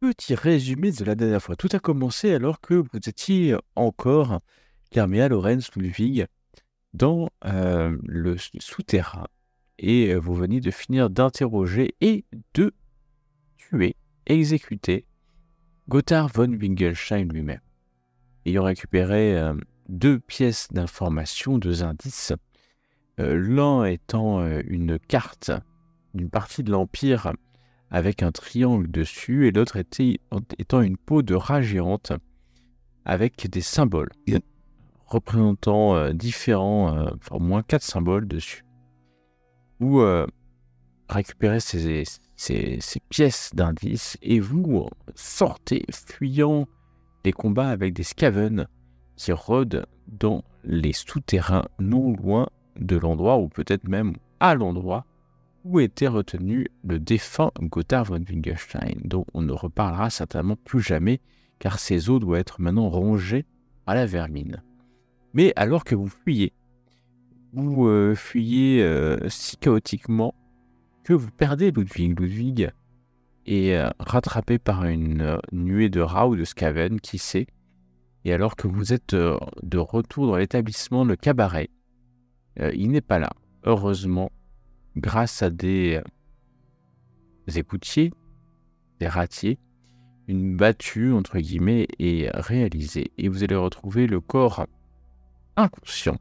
Petit résumé de la dernière fois. Tout a commencé alors que vous étiez encore, Carmia, Lorenz, Ludwig, dans le souterrain. Et vous veniez de finir d'interroger et de tuer, exécuter Gotthard von Winkelstein lui-même. Ayant récupéré deux pièces d'information, deux indices, l'un étant une carte d'une partie de l'Empire avec un triangle dessus, et l'autre étant une peau de rat géante avec des symboles représentant différents, enfin au moins 4 symboles dessus. Vous récupérez ces pièces d'indices et vous sortez, fuyant les combats avec des Skaven qui rôdent dans les souterrains non loin de l'endroit, ou peut-être même à l'endroit où était retenu le défunt Gotthard von Winkelstein, dont on ne reparlera certainement plus jamais, car ses os doivent être maintenant rongés à la vermine. Mais alors que vous fuyez si chaotiquement que vous perdez Ludwig. Ludwig est rattrapé par une nuée de rats ou de Skaven, qui sait. Et alors que vous êtes de retour dans l'établissement, le cabaret, il n'est pas là. Heureusement, grâce à des écoutiers, des ratiers, une battue, entre guillemets, est réalisée. Et vous allez retrouver le corps inconscient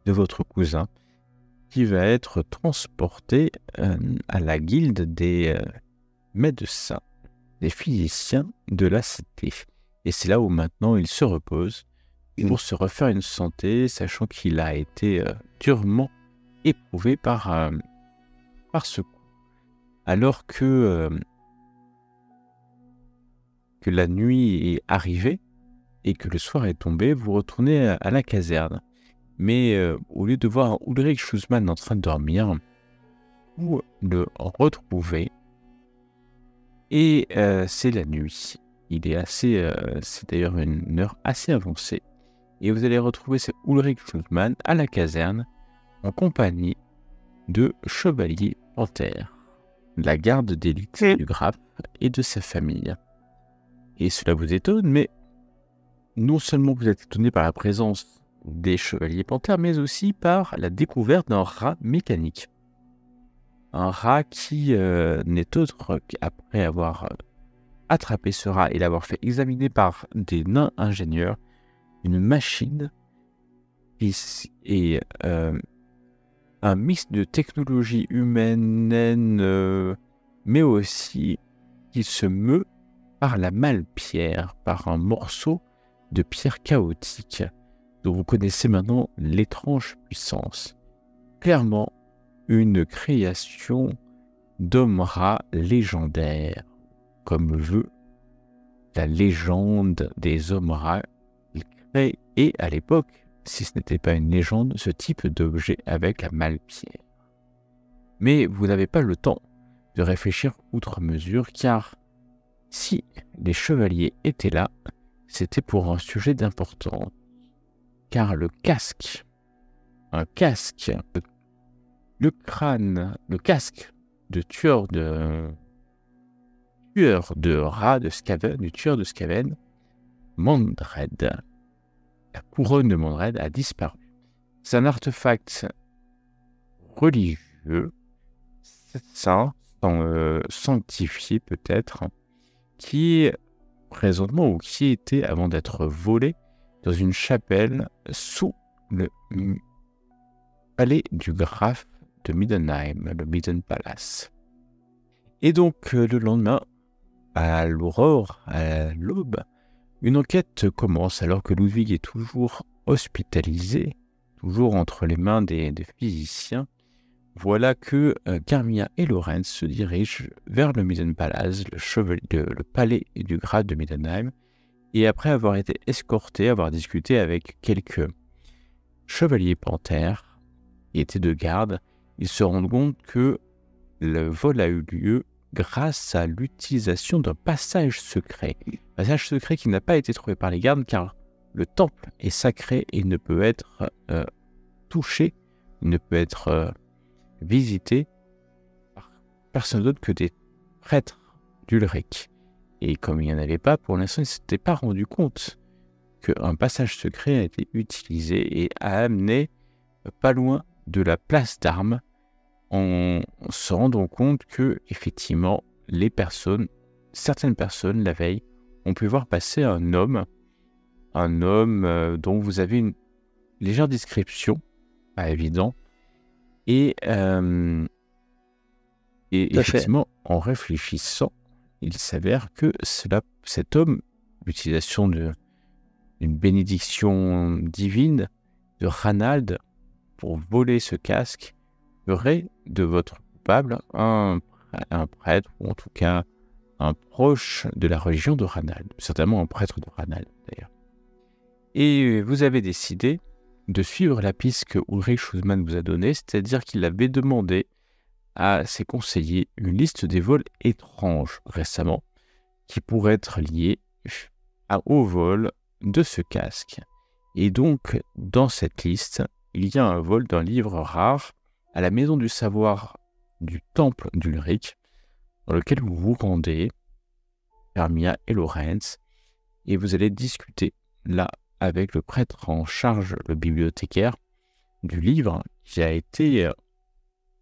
de votre cousin, qui va être transporté à la guilde des médecins, des physiciens de la cité. Et c'est là où maintenant il se repose pour se refaire une santé, sachant qu'il a été durement éprouvé par ce coup. Alors que la nuit est arrivée et que le soir est tombé, vous retournez à la caserne. Mais au lieu de voir Ulrich Schussmann en train de dormir, vous le retrouvez et c'est la nuit. Il est c'est d'ailleurs une heure assez avancée. Et vous allez retrouver Ulrich Schussmann à la caserne en compagnie de Chevalier Panthère, la garde d'élite du Graf et de sa famille. Et cela vous étonne, mais non seulement vous êtes étonné par la présence des Chevaliers Panthères, mais aussi par la découverte d'un rat mécanique. Un rat qui n'est autre qu'après avoir attrapé ce rat et l'avoir fait examiner par des nains ingénieurs, une machine et un mix de technologie humaine, naine, mais aussi qui se meut par la malle-pierre, par un morceau de pierre chaotique, dont vous connaissez maintenant l'étrange puissance. Clairement, une création d'homme-rat légendaire, comme veut la légende des hommes-rats. Il crée, et à l'époque, si ce n'était pas une légende, ce type d'objet avec la malle-pierre. Mais vous n'avez pas le temps de réfléchir outre mesure, car si les chevaliers étaient là, c'était pour un sujet d'importance. Car le casque, le casque de tueur de rats, de Skaven, du tueur de Skaven, Mandred, la couronne de Mandred a disparu. C'est un artefact religieux, saint, sanctifié peut-être, qui est présentement, ou qui était avant d'être volé, dans une chapelle sous le palais du Graf de Middenheim, le Midden Palace. Et donc le lendemain, à l'aurore, à l'aube, une enquête commence alors que Ludwig est toujours hospitalisé, toujours entre les mains des physiciens. Voilà que Carmilla et Lorenz se dirigent vers le Midden Palace, le palais du Graf de Middenheim, et après avoir été escortés, avoir discuté avec quelques chevaliers panthères qui étaient de garde, ils se rendent compte que le vol a eu lieu grâce à l'utilisation d'un passage secret. Passage secret qui n'a pas été trouvé par les gardes, car le temple est sacré et ne peut être touché, ne peut être visité par personne d'autre que des prêtres d'Ulrich. Et comme il n'y en avait pas, pour l'instant, il ne s'était pas rendu compte qu'un passage secret a été utilisé et a amené pas loin de la place d'armes, en se rendant compte que, effectivement, certaines personnes, la veille, ont pu voir passer un homme dont vous avez une légère description, pas évident, et Tout à fait. effectivement, en réfléchissant, il s'avère que cet homme, l'utilisation d'une bénédiction divine de Ranald pour voler ce casque, ferait de votre coupable un prêtre, ou en tout cas un proche de la religion de Ranald, certainement un prêtre de Ranald d'ailleurs. Et vous avez décidé de suivre la piste que Ulrich Schussmann vous a donnée, c'est-à-dire qu'il avait demandé à ses conseillers une liste des vols étranges récemment qui pourraient être liés au vol de ce casque. Et donc, dans cette liste, il y a un vol d'un livre rare à la Maison du Savoir du Temple d'Ulrich, dans lequel vous vous rendez, Hermia et Lorenz, et vous allez discuter là avec le prêtre en charge, le bibliothécaire, du livre qui a été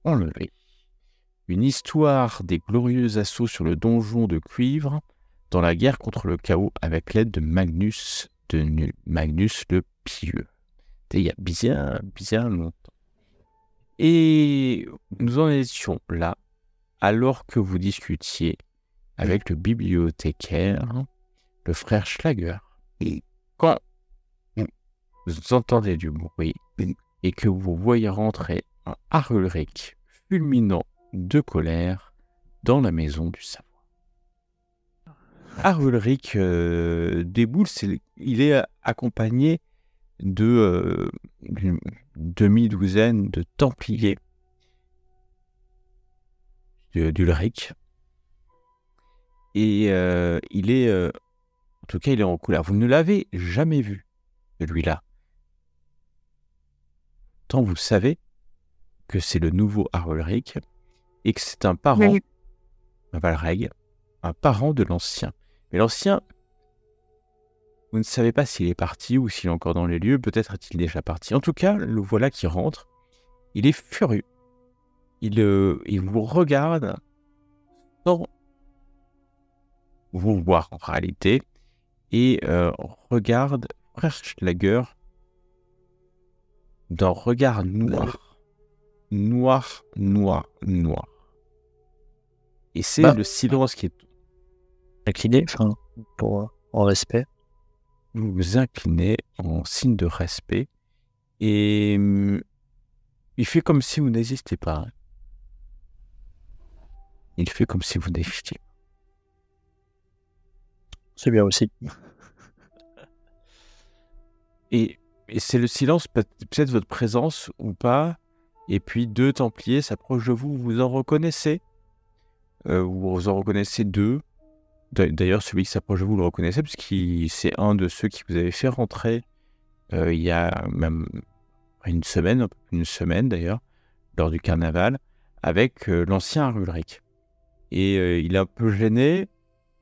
enlevé. Une histoire des glorieux assauts sur le donjon de cuivre dans la guerre contre le chaos avec l'aide de Magnus le Pieux. C'était il y a bien longtemps. Et nous en étions là, alors que vous discutiez avec le bibliothécaire, le frère Schlager. Et quand vous entendez du bruit et que vous voyez rentrer un Arulric fulminant de colère dans la maison du savoir. Arulric déboule, il est accompagné d'une demi-douzaine de Templiers d'Ulrich. Et il est, en tout cas, il est en couleur. Vous ne l'avez jamais vu, celui-là. Tant vous savez que c'est le nouveau Arulric et que c'est un parent, Valreg, un parent de l'ancien. Mais l'ancien, vous ne savez pas s'il est parti ou s'il est encore dans les lieux, peut-être est-il déjà parti. En tout cas, le voilà qui rentre. Il est furieux. Il vous regarde sans vous voir en réalité et regarde frère Schlager d'un regard noir. Et c'est le silence qui est incliné, en respect. Vous vous inclinez en signe de respect et il fait comme si vous n'existiez pas. Il fait comme si vous n'existiez pas. C'est bien aussi. Et c'est le silence, peut-être votre présence ou pas. Et puis 2 Templiers s'approchent de vous, vous en reconnaissez. Vous en reconnaissez 2. D'ailleurs, celui qui s'approche de vous, le reconnaissez, puisque c'est un de ceux qui vous avait fait rentrer il y a même une semaine d'ailleurs, lors du carnaval, avec l'ancien Arulric. Et il est un peu gêné,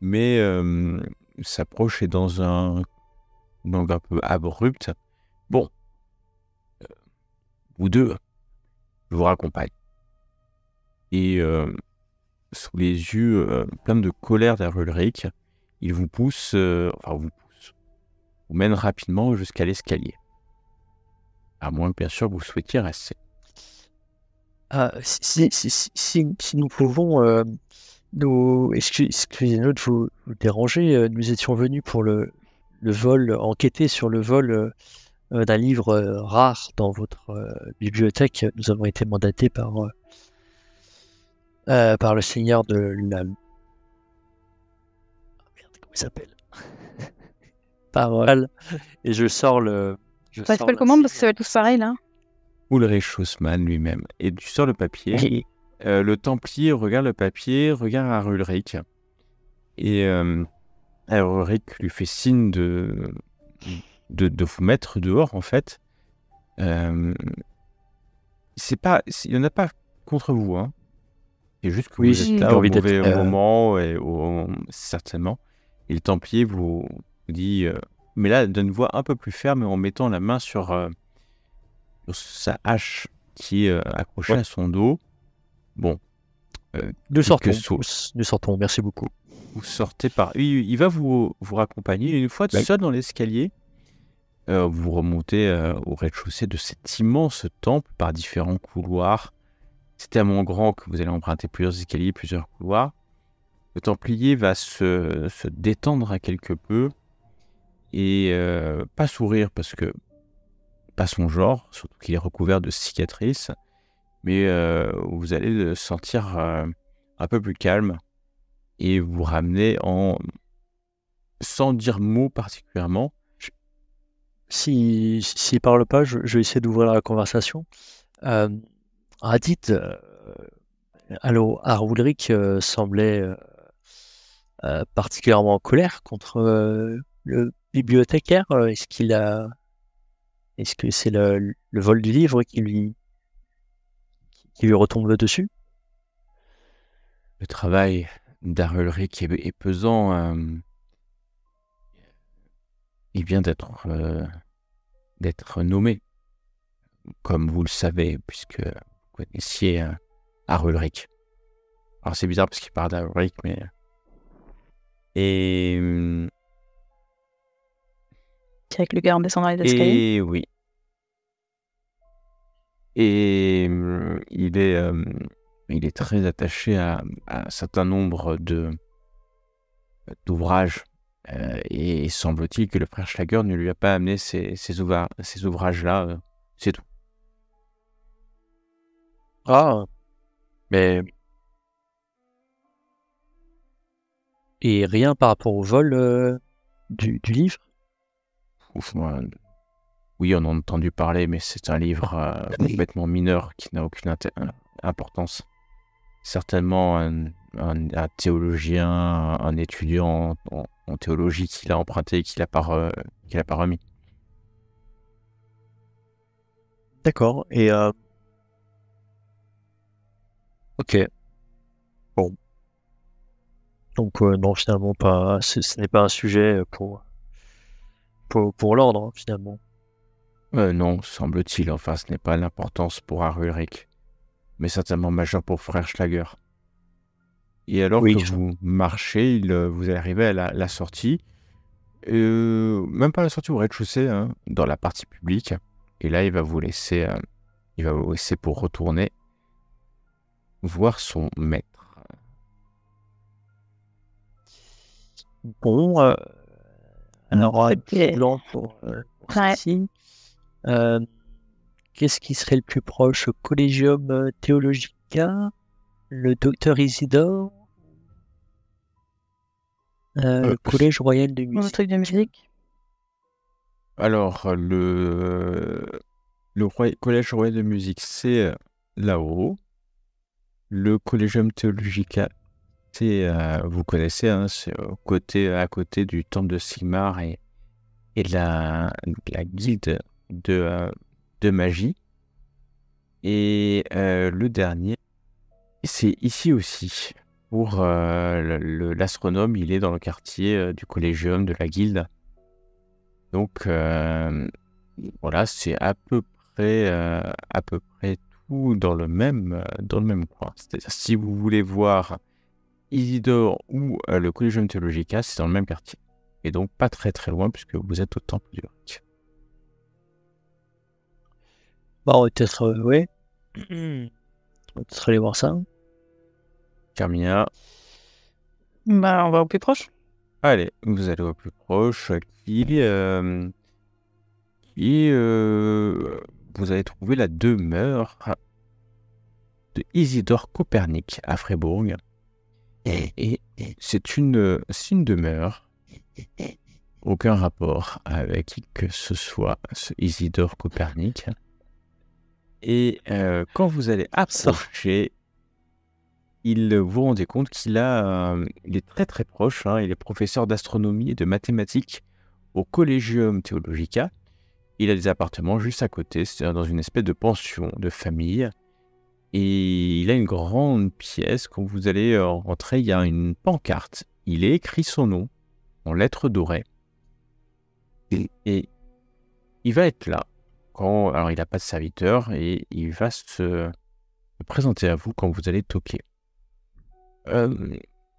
mais s'approche et dans un langue un peu abrupte. Bon, vous deux, je vous raccompagne. Et sous les yeux pleins de colère d'Arulric, il vous pousse, vous mène rapidement jusqu'à l'escalier. À moins que, bien sûr, vous souhaitiez rester. Si nous pouvons, excusez-nous de vous déranger, nous étions venus pour le vol, enquêter sur le vol d'un livre rare dans votre bibliothèque. Nous avons été mandatés par le seigneur de la... Merde, comment il s'appelle? Et je sors le... Ça s'appelle comment? Parce que ça va être tous pareil, là. Ulrich Schussmann lui-même. Et tu sors le papier. Le Templier regarde le papier, regarde Arulric. Et Arulric lui fait signe de vous mettre dehors, en fait. Il n'y en a pas contre vous, hein. C'est juste que vous êtes là au mauvais moment, certainement. Et le Templier vous dit, mais là d'une voix un peu plus ferme et en mettant la main sur sa hache qui est accrochée à son dos. Bon. Nous sortons, merci beaucoup. Vous sortez par... Il va vous raccompagner. Une fois seul dans l'escalier, vous remontez au rez-de-chaussée de cet immense temple par différents couloirs. C'est tellement grand que vous allez emprunter plusieurs escaliers, plusieurs couloirs. Le Templier va se détendre à quelque peu et pas sourire parce que pas son genre, surtout qu'il est recouvert de cicatrices, mais vous allez le sentir un peu plus calme et vous ramener sans dire mot particulièrement. S'il parle pas, je vais essayer d'ouvrir la conversation. Radit, Ulrich semblait particulièrement en colère contre le bibliothécaire. Est-ce que c'est le vol du livre qui lui retombe dessus? Le travail d'Ulrich est pesant. Il vient d'être nommé, comme vous le savez, puisque vous connaissiez Ulrich. Alors c'est bizarre parce qu'il parle d'Ulrich, mais... Et... C'est avec le gars en descendant les escaliers. Et oui. Et il est très attaché à un certain nombre d'ouvrages. Et semble-t-il que le frère Schlager ne lui a pas amené ces ouvrages-là. C'est tout. Ah, mais... Et rien par rapport au vol du livre? Oui, on en a entendu parler, mais c'est un livre complètement mineur qui n'a aucune importance. Certainement un théologien, un étudiant en théologie qui l'a emprunté et qui l'a pas remis. D'accord. Et ok. Bon. Donc non, finalement pas. Ce n'est pas un sujet pour l'ordre, hein, finalement. Non, semble-t-il. Enfin, ce n'est pas l'importance pour Ulrich, mais certainement majeur pour frère Schlager. Et alors que vous marchez, vous arrivez à la sortie, même pas la sortie au rez-de-chaussée, hein, dans la partie publique. Et là, il va vous laisser pour retourner voir son maître. Bon, alors, blanc pour ici. Qu'est-ce qui serait le plus proche? Collegium Theologica, le docteur Isidore, le Collège Royal de Musique. Le truc de musique. Alors, le Collège Royal de Musique, c'est là-haut. Le Collegium Theologica, c'est, vous connaissez, hein, c'est à côté du temple de Sigmar et de la guilde de magie. Et le dernier, c'est ici aussi. Pour l'astronome, il est dans le quartier du Collegium, de la guilde. Donc voilà, c'est à peu près tout dans le même coin. C'est-à-dire, si vous voulez voir Isidore ou le Collegium Theologica, c'est dans le même quartier. Et donc pas très très loin puisque vous êtes au temple d'Ulrich. Bon, peut-être, ouais. On va peut-être aller voir ça. Carmina. On va au plus proche. Allez, vous allez au plus proche. Vous allez trouver la demeure de Isidore Copernic à Freiburg. Et c'est une demeure, aucun rapport avec qui que ce soit ce Isidore Copernic. Et quand vous allez approcher, vous vous rendez compte qu'il est très très proche, hein, il est professeur d'astronomie et de mathématiques au Collegium Theologica. Il a des appartements juste à côté, c'est-à-dire dans une espèce de pension de famille. Et il a une grande pièce. Quand vous allez rentrer, il y a une pancarte. Il est écrit son nom en lettres dorées. Et il va être là. Alors, il n'a pas de serviteur et il va se présenter à vous quand vous allez toquer.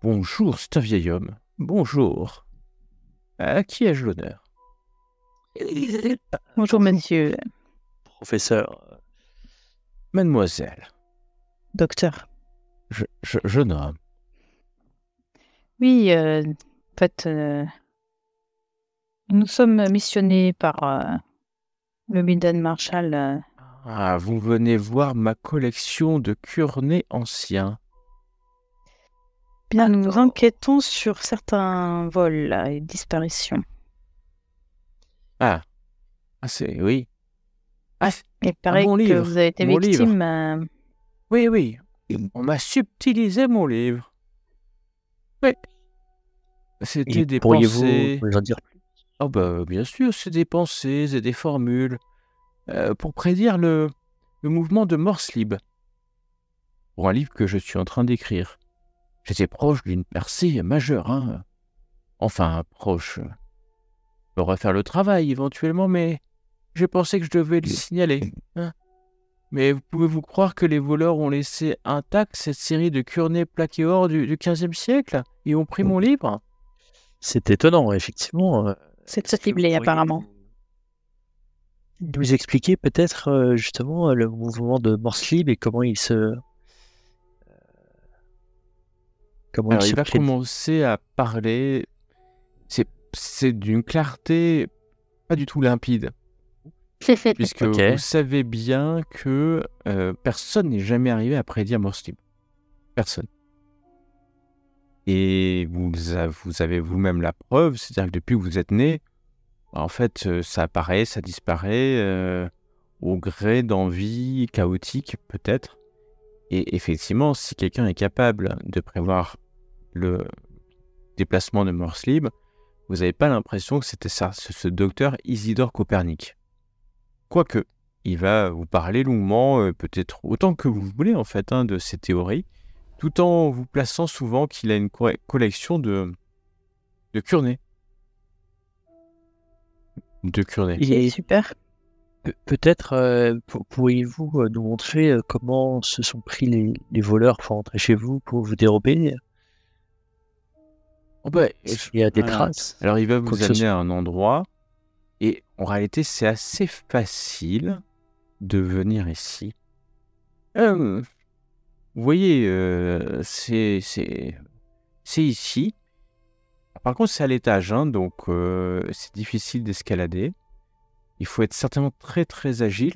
Bonjour, c'est un vieil homme. Bonjour. À qui ai-je l'honneur? Bonjour, monsieur. Professeur, Mademoiselle, Docteur. jeune homme. Oui, en fait, nous sommes missionnés par le Minden Marshall. Ah, vous venez voir ma collection de cure-nez anciens. Bien, nous enquêtons sur certains vols et disparitions. Ah, oui. Ah, Il paraît mon que livre, vous avez été mon livre. victime. Oui. On m'a subtilisé mon livre. Oui. C'était des pourriez-vous pensées. nous en dire plus? Oh bah bien sûr, c'est des pensées et des formules pour prédire le mouvement de Morse libre. Pour un livre que je suis en train d'écrire. J'étais proche d'une percée majeure, hein. Enfin, proche. Je peux refaire le travail éventuellement, mais j'ai pensé que je devais le signaler. Hein. Mais pouvez-vous croire que les voleurs ont laissé intacte cette série de cure-nez plaqués or du XVe siècle et ont pris mon livre? C'est étonnant, effectivement. C'est de se cibler, apparemment. Nous expliquer peut-être justement le mouvement de Morse libre et comment il se... Alors, il va commencer à parler. C'est d'une clarté pas du tout limpide. Puisque vous savez bien que personne n'est jamais arrivé à prédire Morse libre. Personne. Et vous avez vous-même la preuve, c'est-à-dire que depuis que vous êtes né, en fait, ça apparaît, ça disparaît au gré d'envies chaotiques, peut-être. Et effectivement, si quelqu'un est capable de prévoir le déplacement de Morse libre, vous n'avez pas l'impression que c'était ça, ce docteur Isidore Copernic. Quoique, il va vous parler longuement, peut-être autant que vous voulez en fait, de ces théories, tout en vous plaçant souvent qu'il a une collection de cure-nez. De cure-nez. C'est super. Peut-être pourriez-vous nous montrer comment se sont pris les voleurs pour entrer chez vous, pour vous dérober? Il y a des traces. Alors, il va vous amener à un endroit, et en réalité, c'est assez facile de venir ici. Vous voyez, c'est ici. Par contre, c'est à l'étage, donc c'est difficile d'escalader. Il faut être certainement très très agile.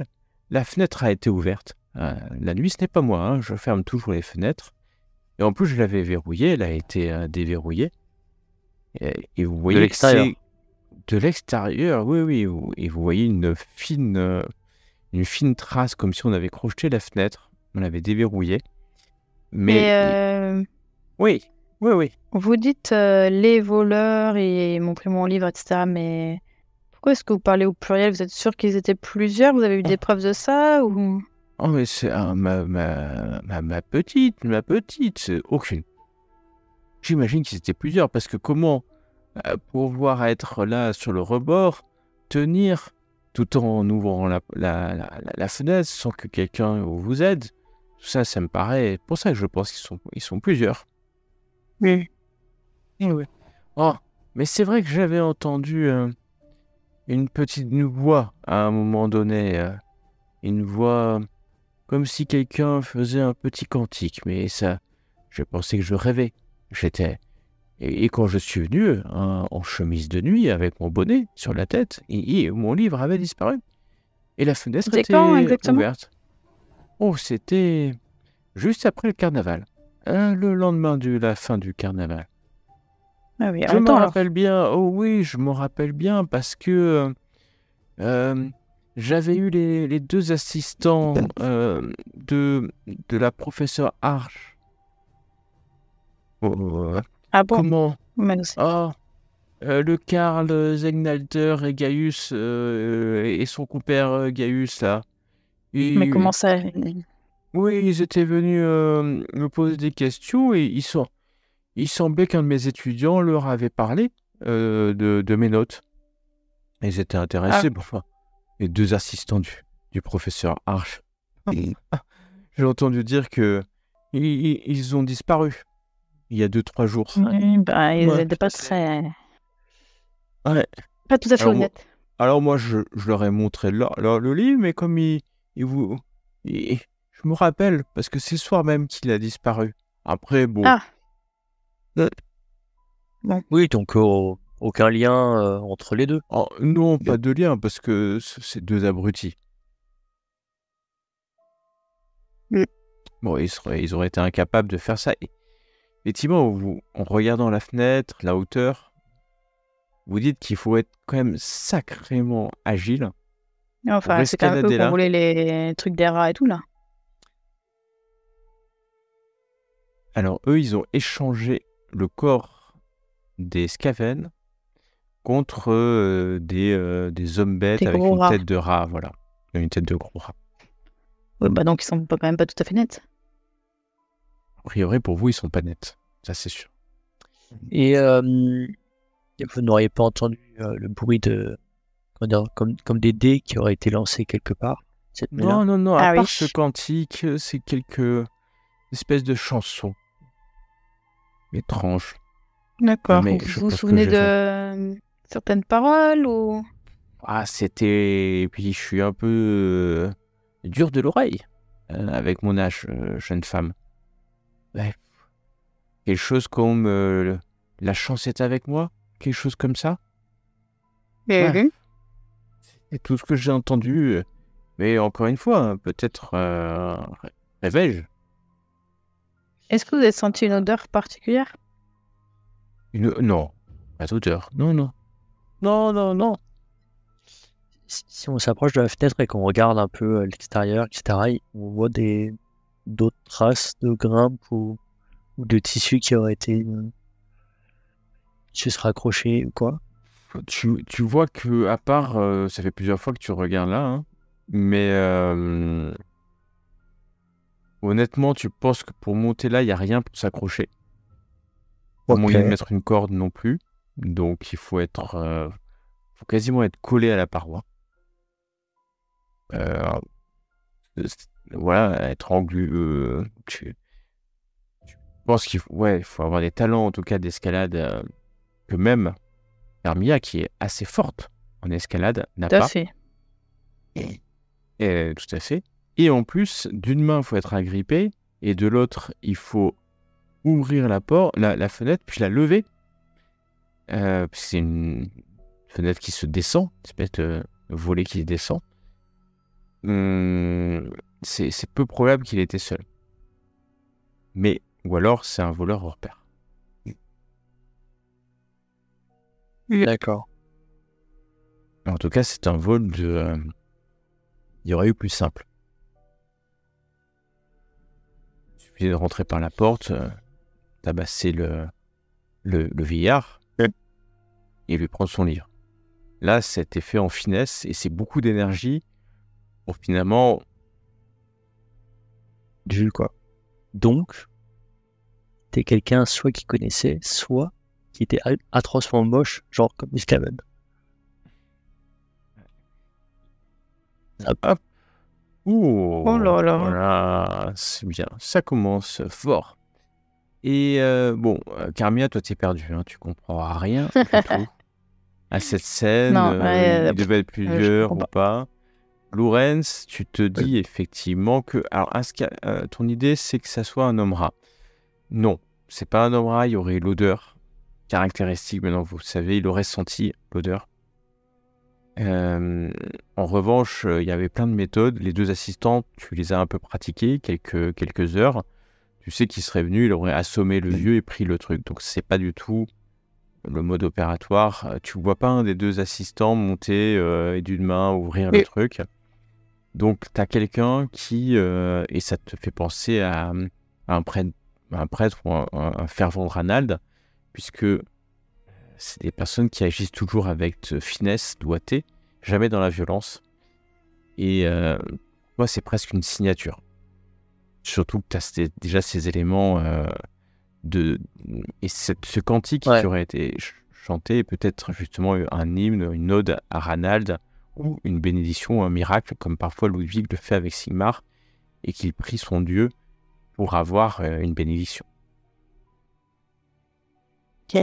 La fenêtre a été ouverte. La nuit, ce n'est pas moi, je ferme toujours les fenêtres. Et en plus, je l'avais verrouillée, elle a été déverrouillée. Et vous voyez que c'est de l'extérieur, oui. Et vous voyez une fine trace, comme si on avait crocheté la fenêtre. On l'avait déverrouillée. Mais oui. Vous dites les voleurs et m'ont pris mon livre, etc. Mais pourquoi est-ce que vous parlez au pluriel? Vous êtes sûr qu'ils étaient plusieurs? Vous avez eu des preuves de ça ou... Oh, mais c'est ma petite, aucune. J'imagine qu'ils étaient plusieurs, parce que comment pouvoir être là sur le rebord, tenir tout en ouvrant la fenêtre sans que quelqu'un vous aide, tout ça, ça me paraît... Pour ça que je pense qu'ils sont plusieurs. Oui. Oui. Oh, mais c'est vrai que j'avais entendu une petite voix à un moment donné, une voix comme si quelqu'un faisait un petit cantique, mais ça, je pensais que je rêvais. Et quand je suis venu en chemise de nuit avec mon bonnet sur la tête, et mon livre avait disparu. Et la fenêtre était ouverte. Oh, c'était juste après le carnaval. Le lendemain de la fin du carnaval. Ah oui, je me rappelle bien. Oh oui, je me rappelle bien parce que j'avais eu les deux assistants de la professeure Arch. Ah bon? Comment? Merci. Le Karl Zegnalter et Gaius et son compère Gaius là. Mais comment ça? Oui, ils étaient venus me poser des questions et il semblait qu'un de mes étudiants leur avait parlé de mes notes. Et ils étaient intéressés. Bon, enfin, les 2 assistants du professeur Arch. J'ai entendu dire que ils ont disparu il y a 2-3 jours. Oui, bah, ils Ouais, n'étaient pas c'est- très... Ouais. Pas tout à fait Alors, moi, honnêtes. alors moi, je leur ai montré le livre, mais comme il je me rappelle, parce que c'est le soir même qu'il a disparu. Après, bon, Ah, Oui, donc aucun lien entre les deux. non, pas de lien, parce que c'est 2 abrutis. Mm. Bon, ils auraient été incapables de faire ça. Et effectivement, en regardant la fenêtre, la hauteur, vous dites qu'il faut être quand même sacrément agile pour enfin, c'est quand même eux escalader qui ont là. volé les trucs des rats et tout, là. Alors, eux, ils ont échangé le corps des Skaven contre des hommes bêtes Des avec gros une rats. tête de rat, voilà. Une tête de gros rat. Oui, bah donc ils sont quand même pas tout à fait nets. A priori, pour vous, ils sont pas nets. Ça, c'est sûr. Et vous n'auriez pas entendu le bruit de comment dire, comme des dés qui auraient été lancés quelque part cette nuit-là. Non. Ah À part oui. ce cantique, c'est quelques espèces de chansons étranges. D'accord. Mais Vous je vous pense que souvenez je de certaines paroles ou... c'était... Et puis, je suis un peu dur de l'oreille avec mon âge, jeune femme. Ouais. Quelque chose comme la chance est avec moi, quelque chose comme ça. Ouais. C'est tout ce que j'ai entendu. Mais encore une fois, hein, peut-être rêvais-je. Est-ce que vous avez senti une odeur particulière? Non, pas d'odeur. Non. Si on s'approche de la fenêtre et qu'on regarde un peu l'extérieur, etc., on voit d'autres traces de grimpe ou de tissu qui auraient été juste raccrochés ou quoi. Tu vois que, à part, ça fait plusieurs fois que tu regardes là, hein, mais honnêtement, tu penses que pour monter là, il n'y a rien pour s'accrocher. Pas moyen de mettre une corde non plus. Donc, il faut faut quasiment être collé à la paroi. Voilà, être anguleux. Tu penses qu'il faut avoir des talents, en tout cas, d'escalade, que même Hermia, qui est assez forte en escalade, n'a Tout à pas. fait. Tout à fait. Et en plus, d'une main, il faut être agrippé, et de l'autre, il faut ouvrir la fenêtre, puis la lever. C'est une fenêtre qui se descend, une espèce de volet qui descend. C'est peu probable qu'il était seul. Ou alors, c'est un voleur hors pair. D'accord. En tout cas, c'est un vol de... il y aurait eu plus simple. Il suffisait de rentrer par la porte, tabasser le vieillard et lui prendre son livre. Là, c'était fait en finesse et c'est beaucoup d'énergie pour finalement... Jules, quoi. Donc, t'es quelqu'un soit qui connaissait, soit qui était atrocement moche, genre comme Skaven. Oh là là. Voilà, c'est bien. Ça commence fort. Et Carmia, toi, t'es perdu. Hein, tu comprends rien du tout à cette scène. Non, il devait être plusieurs ou comprends pas. Lorenz, tu te dis effectivement que... Alors, ton idée, c'est que ça soit un homme rat. Non, c'est pas un homme rat. Il y aurait l'odeur caractéristique. Maintenant, vous savez, il aurait senti l'odeur. En revanche, il y avait plein de méthodes. Les 2 assistants, tu les as un peu pratiquées, quelques heures. Tu sais qu'il serait venu, il aurait assommé le vieux et pris le truc. Donc, c'est pas du tout le mode opératoire. Tu vois pas un des 2 assistants monter et d'une main ouvrir le truc. Donc, tu as quelqu'un qui... et ça te fait penser à un prêtre ou un fervent Ranald, puisque c'est des personnes qui agissent toujours avec finesse, doigté, jamais dans la violence. Et moi, c'est presque une signature. Surtout que tu as déjà ces éléments et ce cantique qui aurait été chanter peut-être justement un hymne, une ode à Ranald, ou une bénédiction ou un miracle, comme parfois Ludwig le fait avec Sigmar, et qu'il prie son dieu pour avoir une bénédiction. Ok.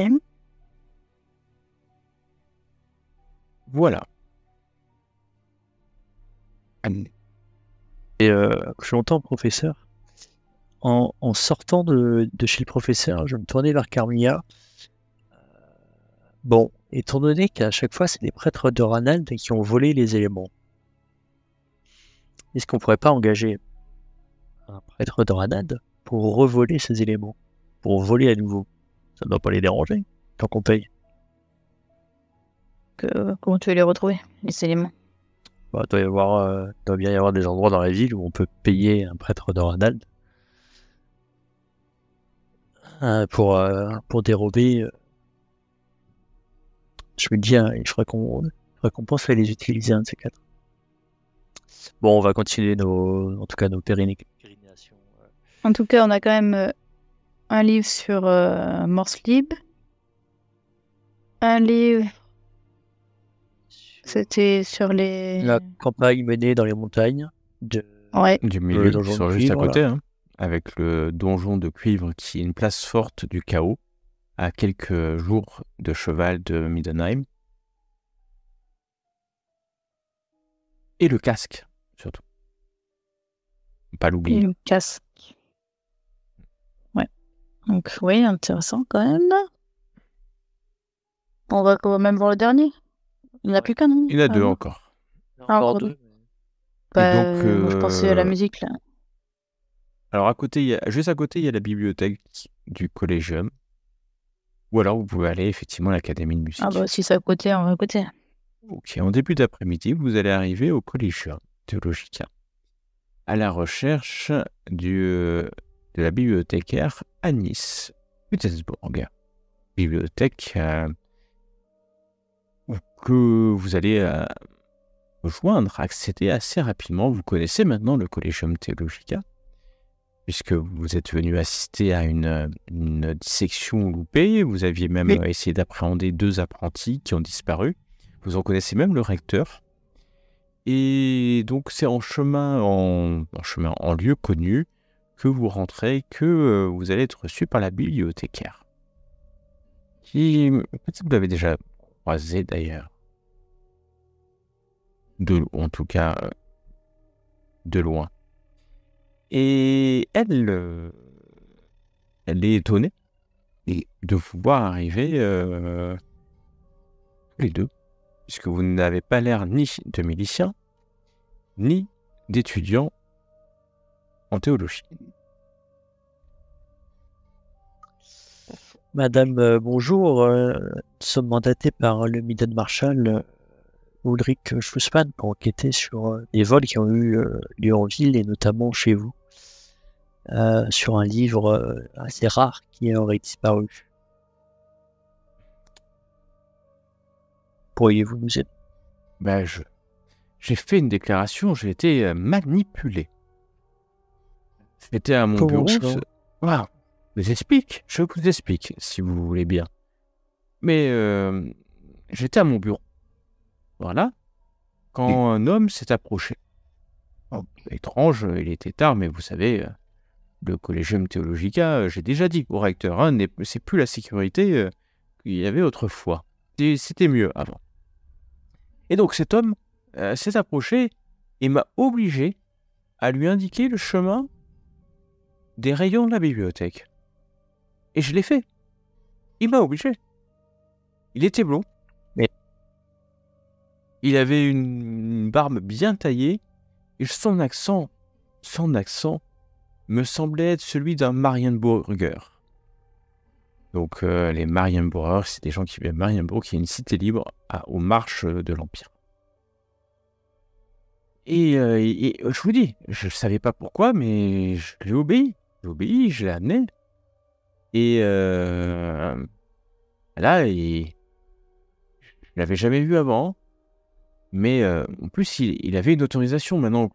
Voilà. Et je l'entends, professeur. En sortant de chez le professeur, je me tournais vers Carmilla. Bon, étant donné qu'à chaque fois, c'est des prêtres de Ranald qui ont volé les éléments, est-ce qu'on pourrait pas engager un prêtre de Ranald pour revoler ces éléments, pour voler à nouveau? Ça ne doit pas les déranger, tant qu'on paye. Comment tu veux les retrouver, les éléments? Bah, doit bien y avoir des endroits dans la ville où on peut payer un prêtre de Ranald pour dérober. Je me dis, il faudrait qu'on pense à les utiliser, un de ces quatre. Bon, on va continuer en tout cas nos pérégrinations. En tout cas, on a quand même un livre sur Morse Libre. Un livre, c'était sur les... La campagne menée dans les montagnes Ouais. Du milieu, donjon qui sont de juste à cuivre, côté, hein, avec le donjon de cuivre qui est une place forte du chaos, à quelques jours de cheval de Middenheim. Et le casque, surtout. Pas Et l'oublier. le casque. Ouais. Donc, oui, intéressant quand même. On va quand même voir le dernier. Il n'y en a plus qu'un, non? Il y en a deux non. encore. Encore encore deux. Bah, donc, moi, je pensais à la musique, là. Alors, juste à côté, il y a la bibliothèque du Collegium. Ou alors, vous pouvez aller effectivement à l'Académie de musique. Ah bah, si c'est à côté, on va à côté. Ok, en début d'après-midi, vous allez arriver au Collegium Theologica, à la recherche de la bibliothécaire Anis Petersburg. Bibliothèque que vous allez rejoindre, accéder assez rapidement. Vous connaissez maintenant le Collegium Theologica, puisque vous êtes venu assister à une dissection loupée. Vous aviez même essayé d'appréhender 2 apprentis qui ont disparu. Vous en connaissez même le recteur. Et donc, c'est en lieu connu que vous rentrez, que vous allez être reçu par la bibliothécaire. Qui, peut-être vous l'avez déjà croisée d'ailleurs. En tout cas, de loin. Et elle est étonnée de vous voir arriver tous les deux, puisque vous n'avez pas l'air ni de milicien, ni d'étudiant en théologie. Madame, bonjour. Nous sommes mandatés par le Middenmarschall Ulrich Schlussmann pour enquêter sur des vols qui ont eu lieu en ville et notamment chez vous, sur un livre assez rare qui aurait disparu. Pourriez-vous nous aider? Ben, j'ai fait une déclaration, j'ai été manipulé. C'était à mon Comment bureau. ça? Voilà. Je vous explique, si vous voulez bien. Mais j'étais à mon bureau. Voilà. Quand un homme s'est approché. Oh, étrange, il était tard, mais vous savez, le Collegium Theologica, j'ai déjà dit au recteur, hein, c'est plus la sécurité qu'il y avait autrefois. C'était mieux avant. Et donc cet homme s'est approché et m'a obligé à lui indiquer le chemin des rayons de la bibliothèque. Et je l'ai fait. Il m'a obligé. Il était blond. Mais il avait une barbe bien taillée et son accent me semblait être celui d'un Marienburger. Donc les Marienburger, c'est des gens qui vivent à Marienburg, qui est une cité libre aux marches de l'Empire. Et je vous dis, je ne savais pas pourquoi, mais je l'ai obéi. Je l'ai amené. Et là, je ne l'avais jamais vu avant. Mais en plus, il avait une autorisation. Maintenant,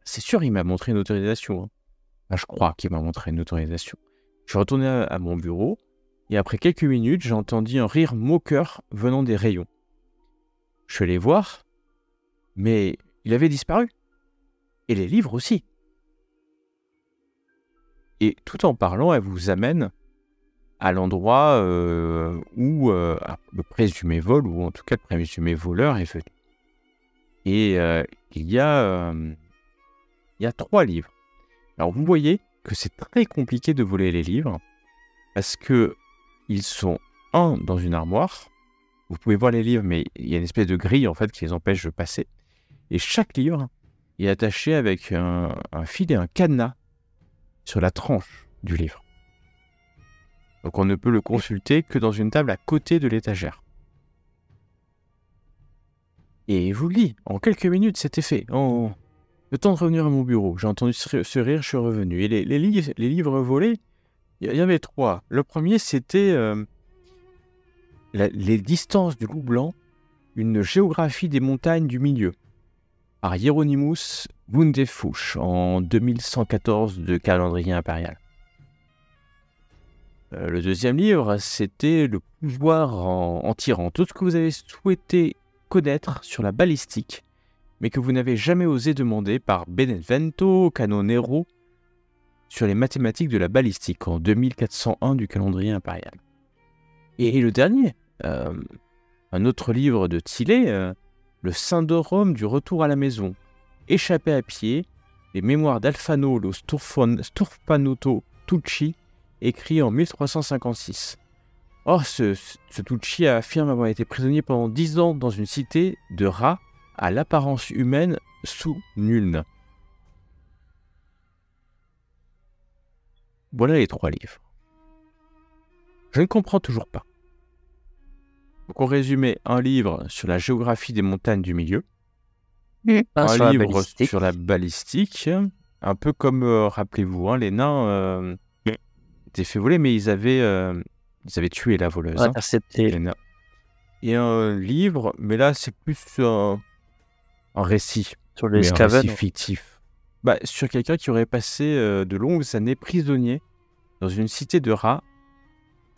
c'est sûr, il m'a montré une autorisation. Hein. Enfin, je crois qu'il m'a montré une autorisation. Je suis retourné à mon bureau. et après quelques minutes, j'entendis un rire moqueur venant des rayons. Je suis allé voir, mais il avait disparu. Et les livres aussi. Et tout en parlant, elle vous amène à l'endroit où le présumé vol, ou en tout cas le présumé voleur est venu. Et il y a 3 livres. Alors vous voyez que c'est très compliqué de voler les livres, parce que ils sont dans une armoire. Vous pouvez voir les livres, mais il y a une espèce de grille en fait qui les empêche de passer. Et chaque livre est attaché avec un fil et un cadenas sur la tranche du livre. Donc on ne peut le consulter que dans une table à côté de l'étagère. Et je vous le dis, en quelques minutes, c'était fait. Le temps de revenir à mon bureau, j'ai entendu ce rire, je suis revenu. Et les livres volés, il y avait 3. Le premier, c'était les distances du loup blanc, une géographie des montagnes du milieu, par Hieronymus Wunderfusch, en 2114 de calendrier impérial. Le deuxième livre, c'était le pouvoir en tirant. Tout ce que vous avez souhaité connaître sur la balistique, mais que vous n'avez jamais osé demander, par Benevento Canonero, sur les mathématiques de la balistique, en 2401 du calendrier impérial. Et le dernier, un autre livre de Tillet, le Syndrome du retour à la maison, échappé à pied, les mémoires d'Alfano lo Sturpanotto Tucci, écrit en 1356. Or, ce Tucci affirme avoir été prisonnier pendant 10 ans dans une cité de rats à l'apparence humaine sous Nuln. Voilà les 3 livres. Je ne comprends toujours pas. Donc on résumait un livre sur la géographie des montagnes du milieu, un livre sur la balistique, un peu comme, rappelez-vous, les nains étaient fait voler, mais ils avaient tué la voleuse. Intercepté. Les nains. Et un livre, mais là c'est plus un récit, Sur les un récit fictif. Sur quelqu'un qui aurait passé de longues années prisonnier dans une cité de rats,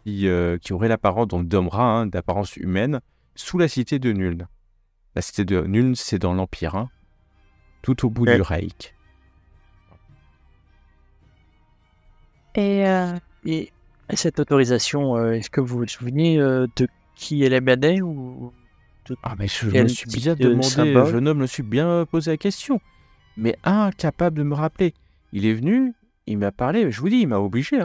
qui aurait l'apparence d'hommes rats, d'apparence humaine, sous la cité de Nuln. La cité de Nuln, c'est dans l'Empire, tout au bout du Reich. Et cette autorisation, est-ce que vous vous souvenez de qui elle émanait ou mais je me suis bien demandé, jeune homme, me suis bien posé la question, mais incapable de me rappeler. Il est venu, il m'a parlé, je vous dis, il m'a obligé,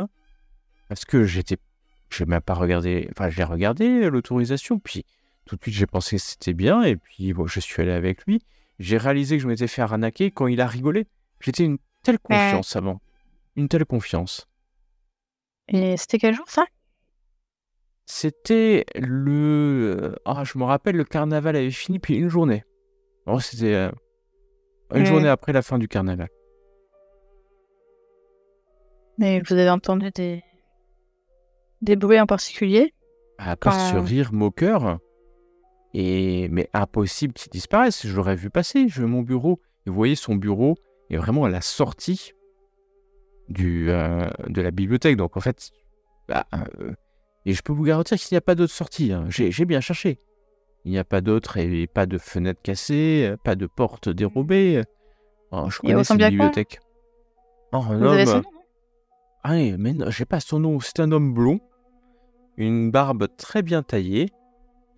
parce que je n'ai même pas regardé, j'ai regardé l'autorisation, puis tout de suite j'ai pensé que c'était bien, et puis je suis allé avec lui. J'ai réalisé que je m'étais fait arnaquer quand il a rigolé. J'étais une telle confiance avant. Une telle confiance. Et c'était quel jour ça? C'était je me rappelle, le carnaval avait fini, puis une journée. C'était une journée après la fin du carnaval. Mais vous avez entendu des bruits en particulier? À part ce rire moqueur, mais impossible qu'il disparaisse. Je l'aurais vu passer, mon bureau. Et vous voyez, son bureau est vraiment à la sortie de la bibliothèque. Donc en fait, et je peux vous garantir qu'il n'y a pas d'autre sortie. J'ai bien cherché. Il n'y a pas d'autre, et pas de fenêtre cassée, pas de porte dérobée. Je connais cette bibliothèque. Vous avez son nom? Mais non, j'ai pas son nom. C'est un homme blond, une barbe très bien taillée,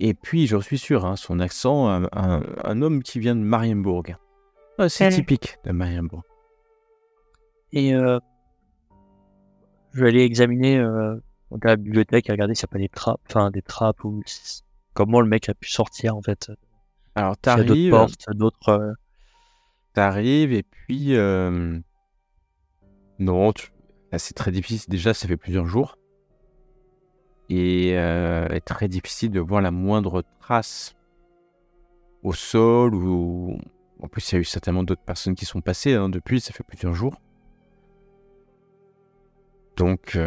et puis je suis sûr, son accent, un homme qui vient de Marienbourg. C'est typique de Marienbourg. Et je vais aller examiner la bibliothèque et regarder s'il n'y a pas des trappes ou comment le mec a pu sortir en fait. Alors t'arrives, il y a d'autres portes, d'autres. T'arrives et puis non, c'est très difficile. Déjà, ça fait plusieurs jours. Et très difficile de voir la moindre trace au sol. Ou en plus, il y a eu certainement d'autres personnes qui sont passées depuis, ça fait plusieurs jours. Donc...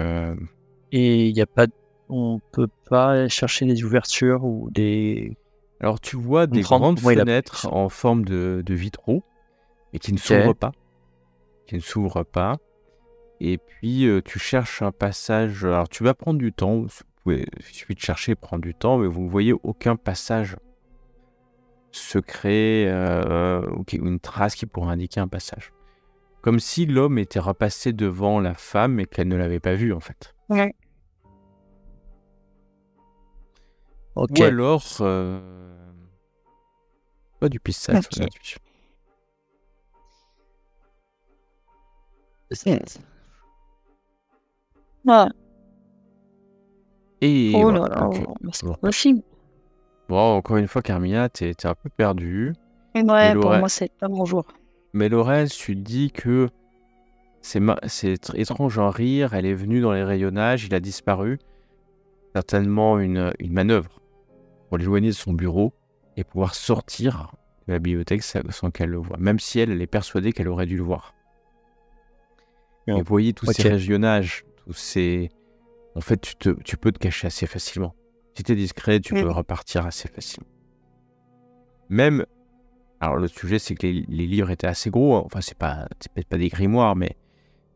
Et il n'y a pas... On peut pas chercher des ouvertures ou des... Alors, tu vois des grandes fenêtres en forme de vitraux, et qui ne s'ouvrent pas. Et puis, tu cherches un passage. Alors, tu vas prendre du temps. Il suffit de chercher, prendre du temps, mais vous ne voyez aucun passage secret ou une trace qui pourrait indiquer un passage. Comme si l'homme était repassé devant la femme et qu'elle ne l'avait pas vu, en fait. Ouais. Ok. Ou alors, pas du pissage, Ok. l'intuition. Ah. Et Oh voilà. là là, Donc, mais c'est bon. pas possible. Bon, encore une fois, Carmina, t'es un peu perdu. Ouais, pour Laurel- moi, c'est pas mon jour. Mais Laurel, tu te dis que c'est étrange en rire. Elle est venue dans les rayonnages, il a disparu. Certainement une manœuvre pour l'éloigner de son bureau et pouvoir sortir de la bibliothèque sans qu'elle le voie. Même si elle est persuadée qu'elle aurait dû le voir. Non. Et vous voyez tous ces Ok. rayonnages, tous ces... En fait, tu peux te cacher assez facilement. Si tu es discret, tu peux repartir assez facilement. Même... Alors, le sujet, c'est que les livres étaient assez gros. Enfin, c'est peut-être pas des grimoires, mais...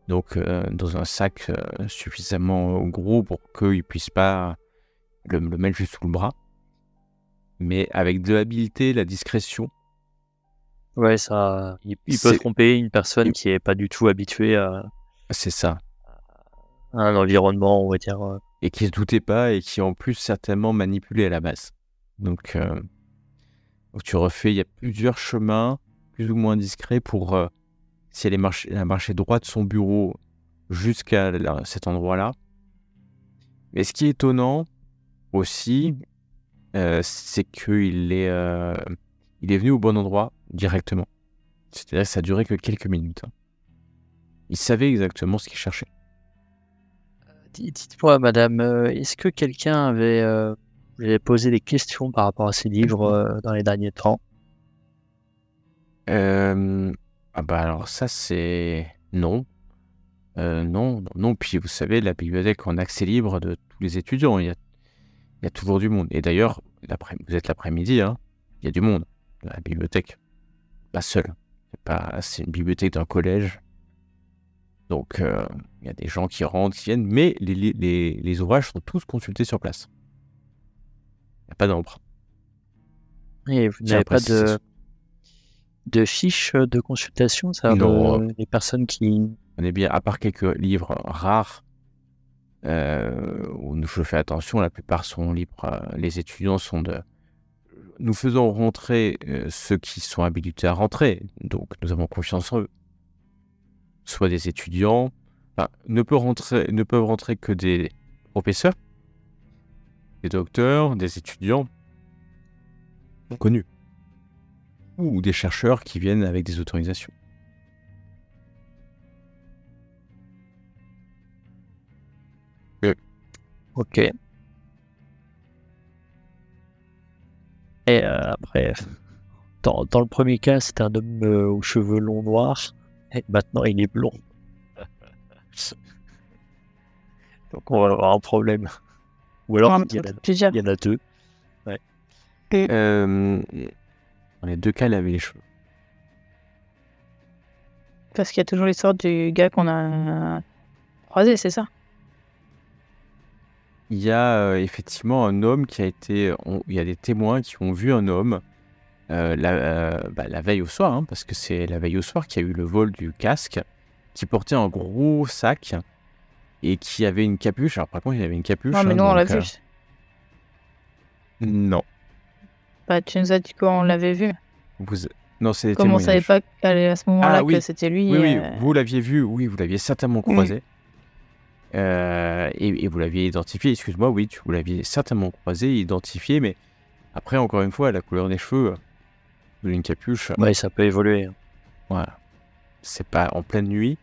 Donc, dans un sac suffisamment gros pour qu'ils ne puissent pas le mettre juste sous le bras. Mais avec de l'habileté, la discrétion. Ouais, ça. Il peut C'est- tromper une personne qui est pas du tout habituée à C'est ça. un environnement, on va dire. Et qui ne se doutait pas et qui en plus certainement manipulé à la base. Donc tu refais, il y a plusieurs chemins plus ou moins discrets pour si elle a marché droit de son bureau jusqu'à cet endroit-là. Mais ce qui est étonnant aussi, c'est qu'il est venu au bon endroit directement. C'est-à-dire que ça a duré que quelques minutes. Il savait exactement ce qu'il cherchait. Dites-moi, madame, est-ce que quelqu'un avait posé des questions par rapport à ces livres dans les derniers temps? Ah bah alors ça c'est non. Non. Puis vous savez, la bibliothèque en accès libre de tous les étudiants, il y a toujours du monde. Et d'ailleurs, vous êtes l'après-midi, hein, il y a du monde dans la bibliothèque. Pas seul. C'est une bibliothèque d'un collège. Donc il y a des gens qui rentrent, qui viennent, mais les ouvrages sont tous consultés sur place. Il n'y a pas d'emprunt. Et vous Tiens, n'avez pas précision. de fiche de consultation, ça, Non. les personnes qui... On est bien, à part quelques livres rares, où je fais attention, la plupart sont libres. Les étudiants sont de... Nous faisons rentrer ceux qui sont habilités à rentrer, donc nous avons confiance en eux. Soit des étudiants, ne peuvent rentrer que des professeurs, des docteurs, des étudiants connus, ou des chercheurs qui viennent avec des autorisations. Ok. Et après, dans le premier cas, c'était un homme aux cheveux longs noirs, et maintenant il est blond. Donc on va avoir un problème. Ou alors il y en a deux. Dans les deux cas, il avait les cheveux. Parce qu'il y a toujours l'histoire du gars qu'on a croisé, c'est ça? Il y a effectivement un homme qui a été... il y a des témoins qui ont vu un homme la veille au soir, hein, parce que c'est la veille au soir qu'il y a eu le vol du casque, qui portait un gros sac et qui avait une capuche. Alors par contre, il avait une capuche. Non, mais nous, on l'a vu. Non. Bah, tu nous as dit qu'on l'avait vu. Non, c'est des Comme on témoignages. savait pas à ce moment-là oui. que c'était lui. Oui, vous l'aviez vu, oui, vous l'aviez certainement croisé. Oui. Et vous l'aviez identifié, excuse-moi, oui, vous l'aviez certainement croisé, identifié, mais après, encore une fois, la couleur des cheveux, une capuche. Ouais, ça peut évoluer. Voilà. C'est pas en pleine nuit,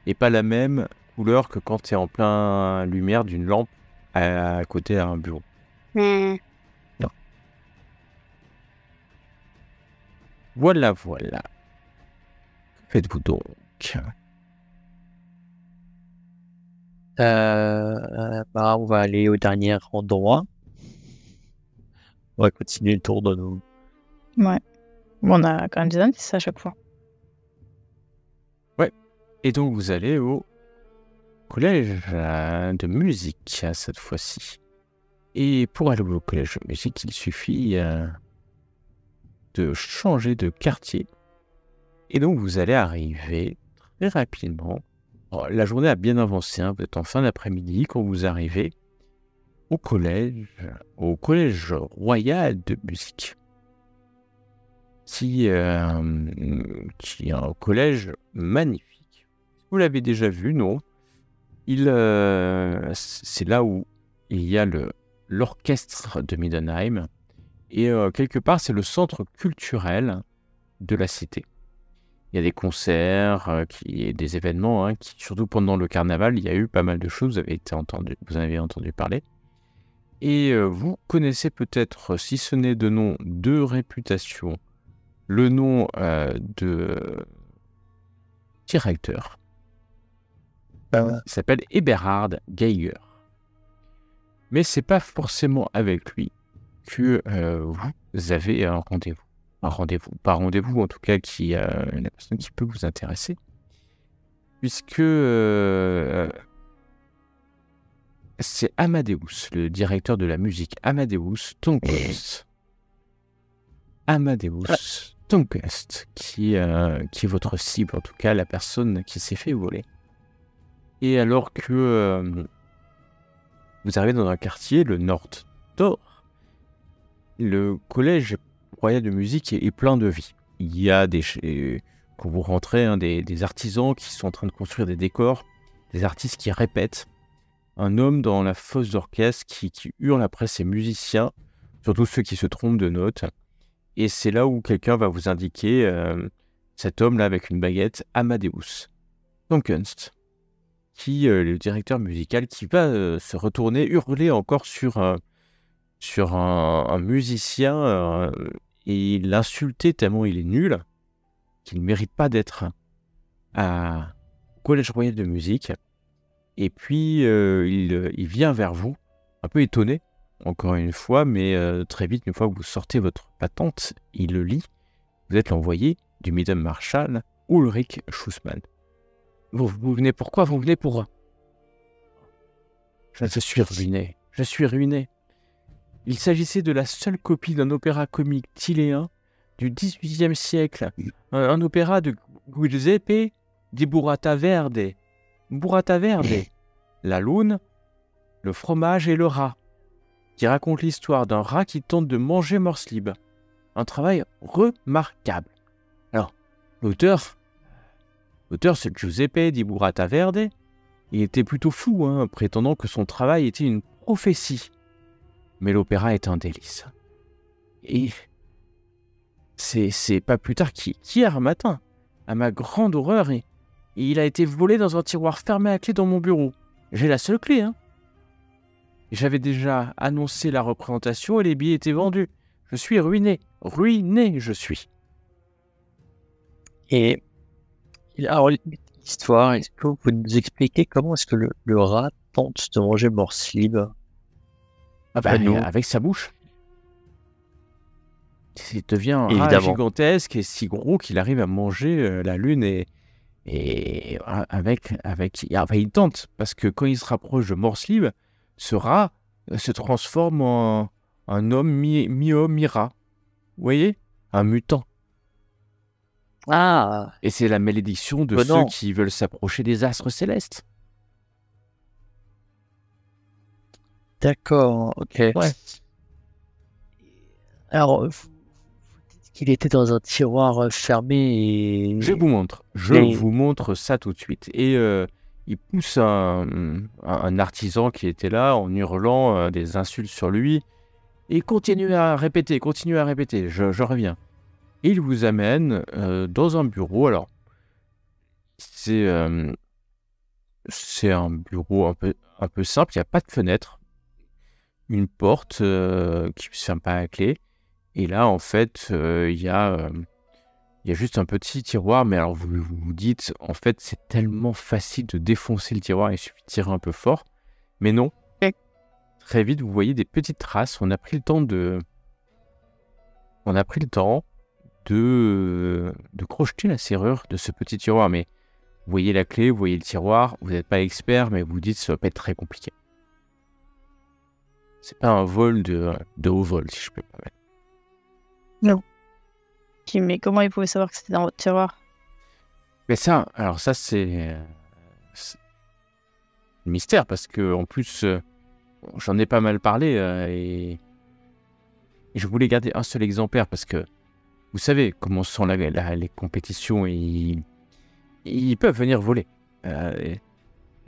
et pas la même couleur que quand tu es en plein lumière d'une lampe à côté d'un bureau. Non. Voilà. Que faites-vous donc? On va aller au dernier endroit. On va continuer le tour de nous. Ouais. Bon, on a quand même des indices à chaque fois. Ouais. Et donc vous allez au collège de musique cette fois-ci. Et pour aller au collège de musique, il suffit de changer de quartier. Et donc, vous allez arriver très rapidement. Alors, la journée a bien avancé, hein, vous êtes en fin d'après-midi quand vous arrivez au collège royal de musique, qui est un collège magnifique. Vous l'avez déjà vu, non? C'est là où il y a l'orchestre de Middenheim, et quelque part, c'est le centre culturel de la cité. Il y a des concerts, des événements, qui, surtout pendant le carnaval, il y a eu pas mal de choses, vous en avez entendu parler. Et vous connaissez peut-être, si ce n'est de nom, de réputation, le nom de directeur. Il s'appelle Eberhard Geiger. Mais c'est pas forcément avec lui que vous avez un rendez-vous. Pas rendez-vous en tout cas, la personne qui peut vous intéresser. Puisque c'est Amadeus, le directeur de la musique, Amadeus Tonquest. Amadeus Tonquest, qui est votre cible, en tout cas la personne qui s'est fait voler. Et alors que vous arrivez dans un quartier, le Nord-Tor, le collège royal de musique est plein de vie. Il y a quand vous rentrez, des artisans qui sont en train de construire des décors, des artistes qui répètent, un homme dans la fosse d'orchestre qui hurle après ses musiciens, surtout ceux qui se trompent de notes. Et c'est là où quelqu'un va vous indiquer cet homme-là avec une baguette, Amadeus Tonquest, qui le directeur musical, qui va se retourner, hurler encore sur un musicien et l'insulter tellement il est nul, qu'il ne mérite pas d'être au Collège Royal de Musique. Et puis il vient vers vous, un peu étonné, encore une fois, mais très vite, une fois que vous sortez votre patente, il le lit. Vous êtes l'envoyé du Midden Marshal Ulrich Schussmann. Vous venez pourquoi? Vous venez pour... Je suis ruiné. Il s'agissait de la seule copie d'un opéra comique tiléen du XVIIIe siècle. Un opéra de Giuseppe di Burattaverde. La lune, le fromage et le rat, qui raconte l'histoire d'un rat qui tente de manger Morslib. Un travail remarquable. Alors, l'auteur, c'est Giuseppe di Burattaverde. Il était plutôt fou, prétendant que son travail était une prophétie. Mais l'opéra est un délice. Et c'est pas plus tard qu'hier matin, à ma grande horreur, et il a été volé dans un tiroir fermé à clé dans mon bureau. J'ai la seule clé, J'avais déjà annoncé la représentation et les billets étaient vendus. Je suis ruiné, je suis. Et alors, l'histoire, est-ce que vous pouvez nous expliquer comment est-ce que le rat tente de manger Morslib? Avec sa bouche. Il devient un rat gigantesque et si gros qu'il arrive à manger la lune et avec il tente, parce que quand il se rapproche de Morslib, ce rat se transforme en un homme mi-homme, mi-rat. Vous voyez? Un mutant. Ah. Et c'est la malédiction de ceux qui veulent s'approcher des astres célestes. D'accord, ok. Ouais. Alors, vous dites qu'il était dans un tiroir fermé et... Je vous montre ça tout de suite. Et il pousse un artisan qui était là en hurlant des insultes sur lui. Et continue à répéter, je reviens. Et il vous amène dans un bureau. Alors, c'est un bureau un peu simple, il n'y a pas de fenêtre. Une porte qui ne se ferme pas à clé. Et là, en fait, il y a juste un petit tiroir. Mais alors, vous vous dites, en fait, c'est tellement facile de défoncer le tiroir. Il suffit de tirer un peu fort. Mais non. Très vite, vous voyez des petites traces. On a pris le temps de crocheter la serrure de ce petit tiroir. Mais Vous voyez la clé, vous voyez le tiroir, vous n'êtes pas expert, mais vous dites que ça va pas être très compliqué. C'est pas un vol de haut vol, si je peux pas mettre. Mais comment il pouvait savoir que c'était dans votre tiroir? Mais ça, alors ça, c'est un mystère, parce que en plus, j'en ai pas mal parlé, et je voulais garder un seul exemplaire, parce que vous savez comment sont les compétitions, ils peuvent venir voler. Il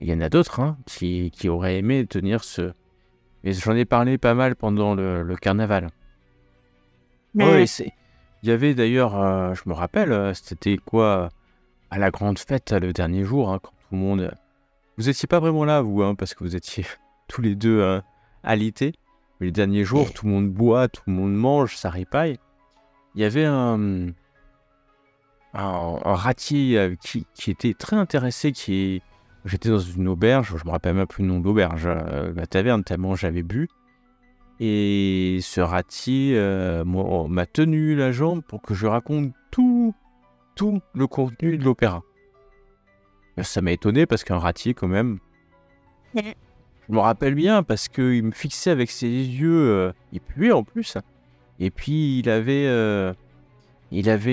y en a d'autres, hein, qui auraient aimé tenir ce... Mais j'en ai parlé pas mal pendant le carnaval. Mais Il y avait d'ailleurs, je me rappelle, c'était quoi, à la grande fête, le dernier jour, hein, quand tout le monde... Vous étiez pas vraiment là, vous, hein, parce que vous étiez tous les deux alités. Mais le dernier jour, tout le monde boit, tout le monde mange, ça ripaille. Il y avait un ratier qui était très intéressé, J'étais dans une auberge, je me rappelle même plus le nom de l'auberge, la taverne, tellement j'avais bu. Et ce ratier m'a tenu la jambe pour que je raconte tout le contenu de l'opéra. Ça m'a étonné parce qu'un ratier, quand même, je me rappelle bien parce qu'il me fixait avec ses yeux, il puait en plus. Et puis il avait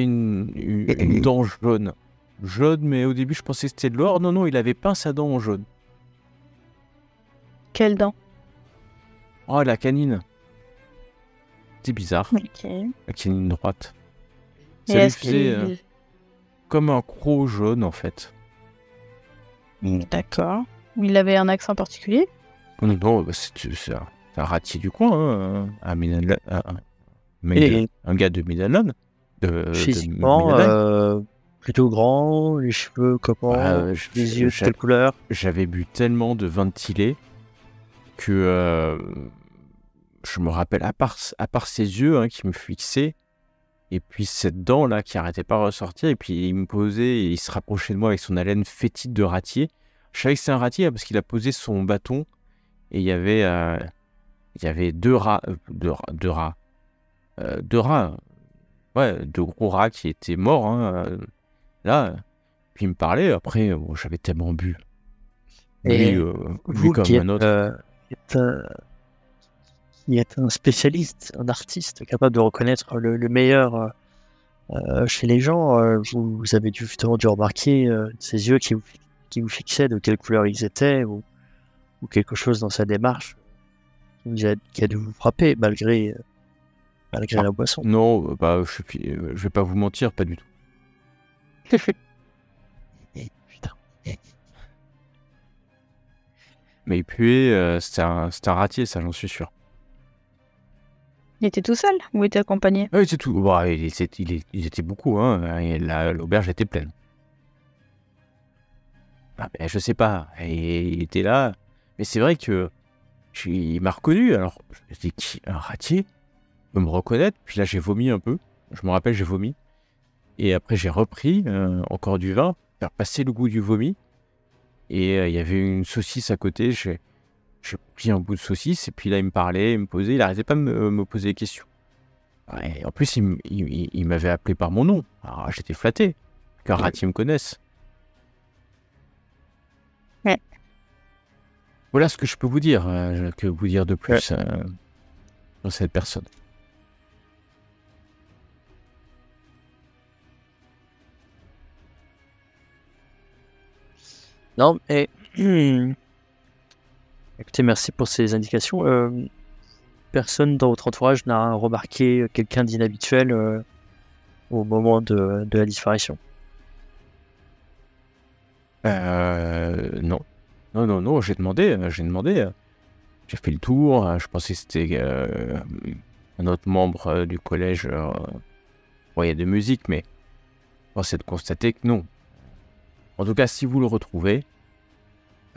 une dent jaune. Jaune, mais au début je pensais que c'était de l'or. Non, il avait peint sa dent en jaune. quelle dent? Oh, la canine. C'est bizarre. Ok. La canine droite. Et Ça lui est-ce faisait qu'il... comme un croc jaune, en fait. D'accord. Il avait un accent particulier? Non, bah, c'est un ratier du coin, hein, un gars de Midland. Physiquement, plutôt grand, les cheveux comment, les yeux de quelle couleur? J'avais bu tellement de vin de Tillet que je me rappelle, à part ses yeux, hein, qui me fixaient, et puis cette dent là qui arrêtait pas de ressortir, et puis il me posait et il se rapprochait de moi avec son haleine fétide de ratier. Je savais que c'était un ratier, hein, parce qu'il a posé son bâton et il y avait deux rats, ouais, deux gros rats qui étaient morts, hein, là. Puis il me parlait. Après, j'avais tellement bu. Et lui vous comme qui un autre. êtes un spécialiste, un artiste capable de reconnaître le meilleur chez les gens, vous avez justement dû remarquer ces yeux qui vous fixaient, de quelle couleur ils étaient, ou quelque chose dans sa démarche qui a dû vous frapper malgré la boisson. Non, bah, je vais pas vous mentir, pas du tout. Putain. Mais il puait, c'était un ratier, ça, j'en suis sûr. Il était tout seul ou il était accompagné? Oui, c'est tout. Bah, ils étaient beaucoup, hein, et l'auberge était pleine. Ah, ben, je sais pas, et il était là. Mais c'est vrai que il m'a reconnu. Alors, je me dis, qui, un ratier peut me reconnaître? Puis là, j'ai vomi un peu. Je me rappelle, j'ai vomi. Et après, j'ai repris encore du vin, faire passer le goût du vomi. Et il y avait une saucisse à côté. J'ai pris un bout de saucisse. Et puis là, il me parlait, il me posait. Il n'arrêtait pas de me poser des questions. Et en plus, il m'avait appelé par mon nom. Alors, j'étais flatté qu'un ratier me connaisse. Ouais. Voilà ce que je peux vous dire. Que vous dire de plus sur cette personne. Non, mais écoutez, merci pour ces indications. Personne dans votre entourage n'a remarqué quelqu'un d'inhabituel au moment de la disparition? Non. Non, j'ai demandé. J'ai fait le tour. Je pensais que c'était un autre membre du collège de musique, mais force est de constater que non. En tout cas, si vous le retrouvez,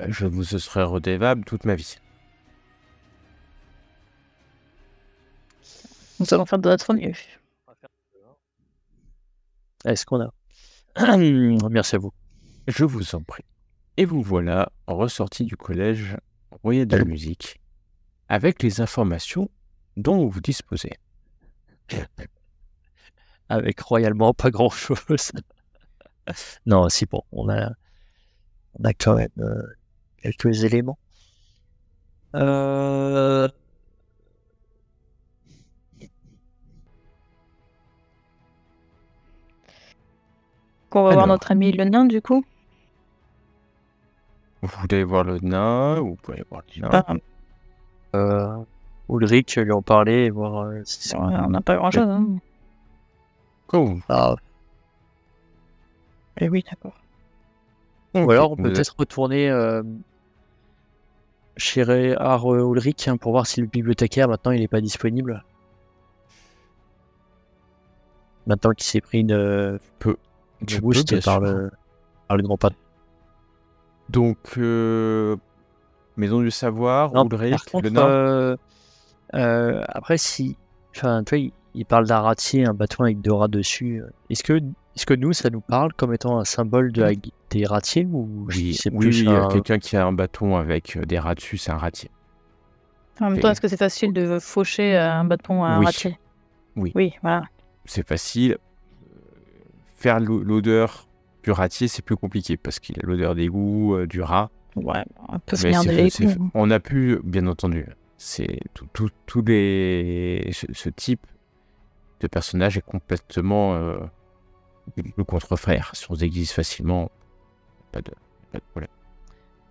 je vous serai redevable toute ma vie. Nous allons faire de notre mieux. Est-ce qu'on a Merci à vous. Je vous en prie. Et vous voilà ressorti du collège royal de musique avec les informations dont vous disposez. Avec royalement pas grand-chose. Non, si bon, on a On a quand même quelques éléments. Qu'on va voir Alors. notre ami le nain, du coup. Vous voulez voir le nain ou vous pouvez voir le nain? Bah, Ulrich lui en parler et voir si on n'a pas grand-chose. Hein. Oh, Ah, Et oui, d'accord. ou ok. alors on peut Vous- peut-être retourner chez Réhard Ulrich pour voir si le bibliothécaire maintenant il est pas disponible. Maintenant qu'il s'est pris une Tu boost peux, bien par sûr. le grand patron. Donc, Maison du Savoir, Non, Ulrich, par contre, le nain. après si, enfin tu vois, il parle d'un ratier, un bâton avec 2 rats dessus. Est-ce que nous ça nous parle comme étant un symbole des ratiers ou Oui, c'est oui, plus oui, quelqu'un qui a un bâton avec des rats dessus, c'est un ratier. En même temps, est-ce que c'est facile de faucher un bâton à un Oui. ratier? Oui. Oui, voilà. C'est facile. Faire l'odeur du ratier, c'est plus compliqué parce qu'il a l'odeur d'égout, du rat. Ouais, on peut Mais finir de les on a pu, bien entendu, c'est tous les ce type de personnage est complètement le contre-frère. Si on se déguise facilement, pas de problème.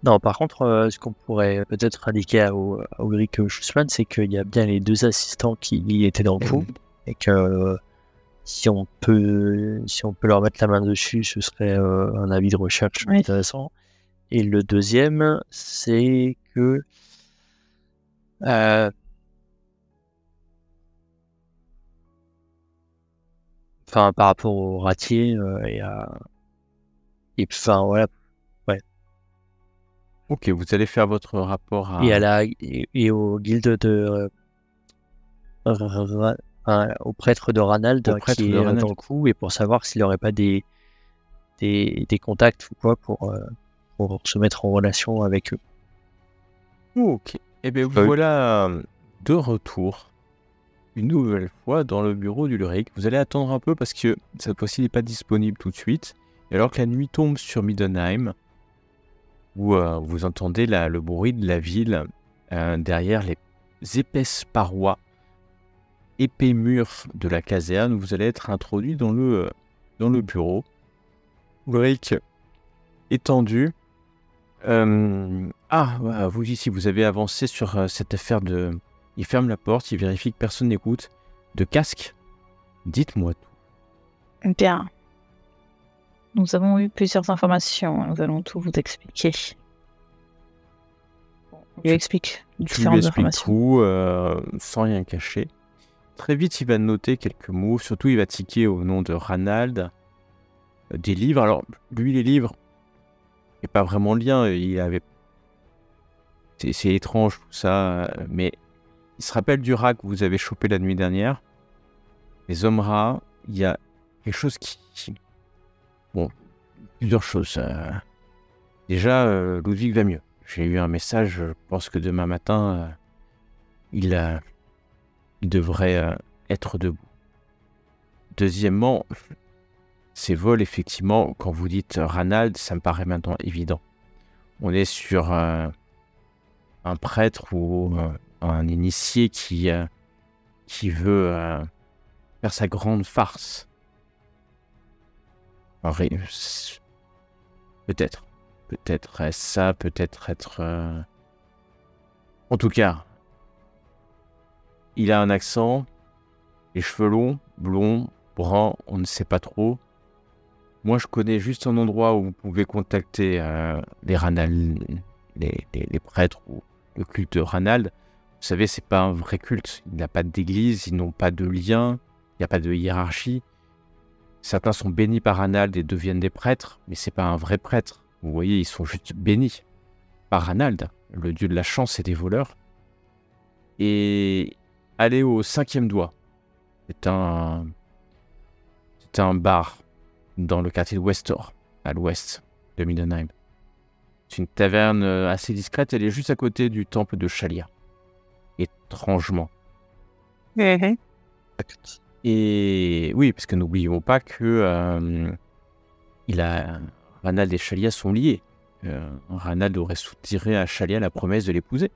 Non, par contre, ce qu'on pourrait peut-être indiquer à Ulrich Schussmann, c'est qu'il y a bien les 2 assistants qui étaient dans le coup, et que si on peut leur mettre la main dessus, ce serait un avis de recherche Oui. intéressant. Et le deuxième, c'est que par rapport au ratier et enfin voilà, Ok, vous allez faire votre rapport à... et au guilde de au prêtre de Ranald Au prêtre qui de est Ranald. dans le coup, et pour savoir s'il n'aurait pas des contacts ou quoi pour se mettre en relation avec eux. Ok. Eh bien, vous voilà de retour une nouvelle fois dans le bureau d'Ulrich. Vous allez attendre un peu parce que cette fois-ci, il n'est pas disponible tout de suite. Et alors que la nuit tombe sur Middenheim, où vous entendez le bruit de la ville derrière les épaisses parois, épais murs de la caserne, vous allez être introduit dans le bureau. Ulrich étendu. Vous ici, vous avez avancé sur cette affaire de... Il ferme la porte, il vérifie que personne n'écoute. De casque. Dites-moi tout. Bien. Nous avons eu plusieurs informations. Nous allons tout vous expliquer. On lui explique Tu lui différentes expliques informations. tout, sans rien cacher. Très vite, il va noter quelques mots. Surtout, il va tiquer au nom de Ranald. Des livres. Alors, lui, les livres, il n'y a pas vraiment de lien. Il avait... C'est étrange, tout ça. Mais il se rappelle du rat que vous avez chopé la nuit dernière. Les hommes rats, il y a quelque chose qui... Bon, plusieurs choses. Déjà, Ludwig va mieux. J'ai eu un message, je pense que demain matin, il devrait être debout. Deuxièmement, ces vols, effectivement, quand vous dites Ranald, ça me paraît maintenant évident. On est sur un prêtre ou un initié qui veut faire sa grande farce. Alors, peut-être est-ce ça, peut-être être... En tout cas, il a un accent, les cheveux longs, blonds, bruns, on ne sait pas trop. Moi, je connais juste un endroit où vous pouvez contacter les Ranald, les prêtres ou le culte de Ranald. Vous savez, c'est pas un vrai culte. Il n'a pas d'église, ils n'ont pas de lien, il n'y a pas de hiérarchie. Certains sont bénis par Ranald et deviennent des prêtres, mais c'est pas un vrai prêtre. Vous voyez, ils sont juste bénis par Ranald, le dieu de la chance et des voleurs. Et aller au 5e doigt. C'est un bar dans le quartier de Westor, à l'ouest de Middenheim. C'est une taverne assez discrète, elle est juste à côté du temple de Shalia. Étrangement. Et oui, parce que n'oublions pas que Ranald et Shalia sont liés. Ranald aurait soutiré à Chalia la promesse de l'épouser.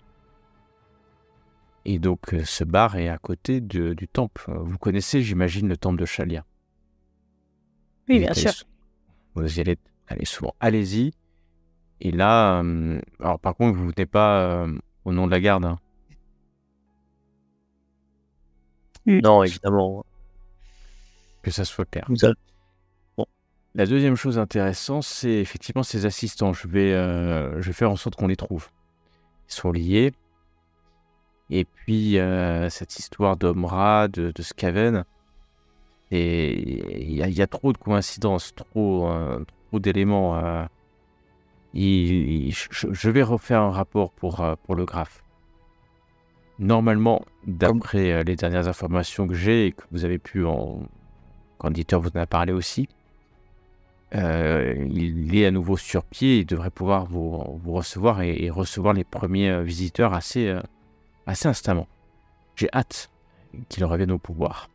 Et donc, ce bar est à côté du temple. Vous connaissez, j'imagine, le temple de Chalia. Oui, Vous y bien êtes sûr. allé Vous y allez souvent. Allez-y. Et là, alors par contre, vous venez pas au nom de la garde. Hein. Non, évidemment. Que ça soit clair. Vous avez- La deuxième chose intéressante, c'est effectivement ces assistants. Je vais faire en sorte qu'on les trouve. Ils sont liés. Et puis, cette histoire d'Omra, de Skaven, et il y a trop de coïncidences, trop d'éléments. Je vais refaire un rapport pour le graphe. Normalement, d'après les dernières informations que j'ai et que vous avez pu quand l'éditeur vous en a parlé aussi, il est à nouveau sur pied. Il devrait pouvoir vous recevoir et recevoir les premiers visiteurs assez instamment. J'ai hâte qu'il revienne au pouvoir.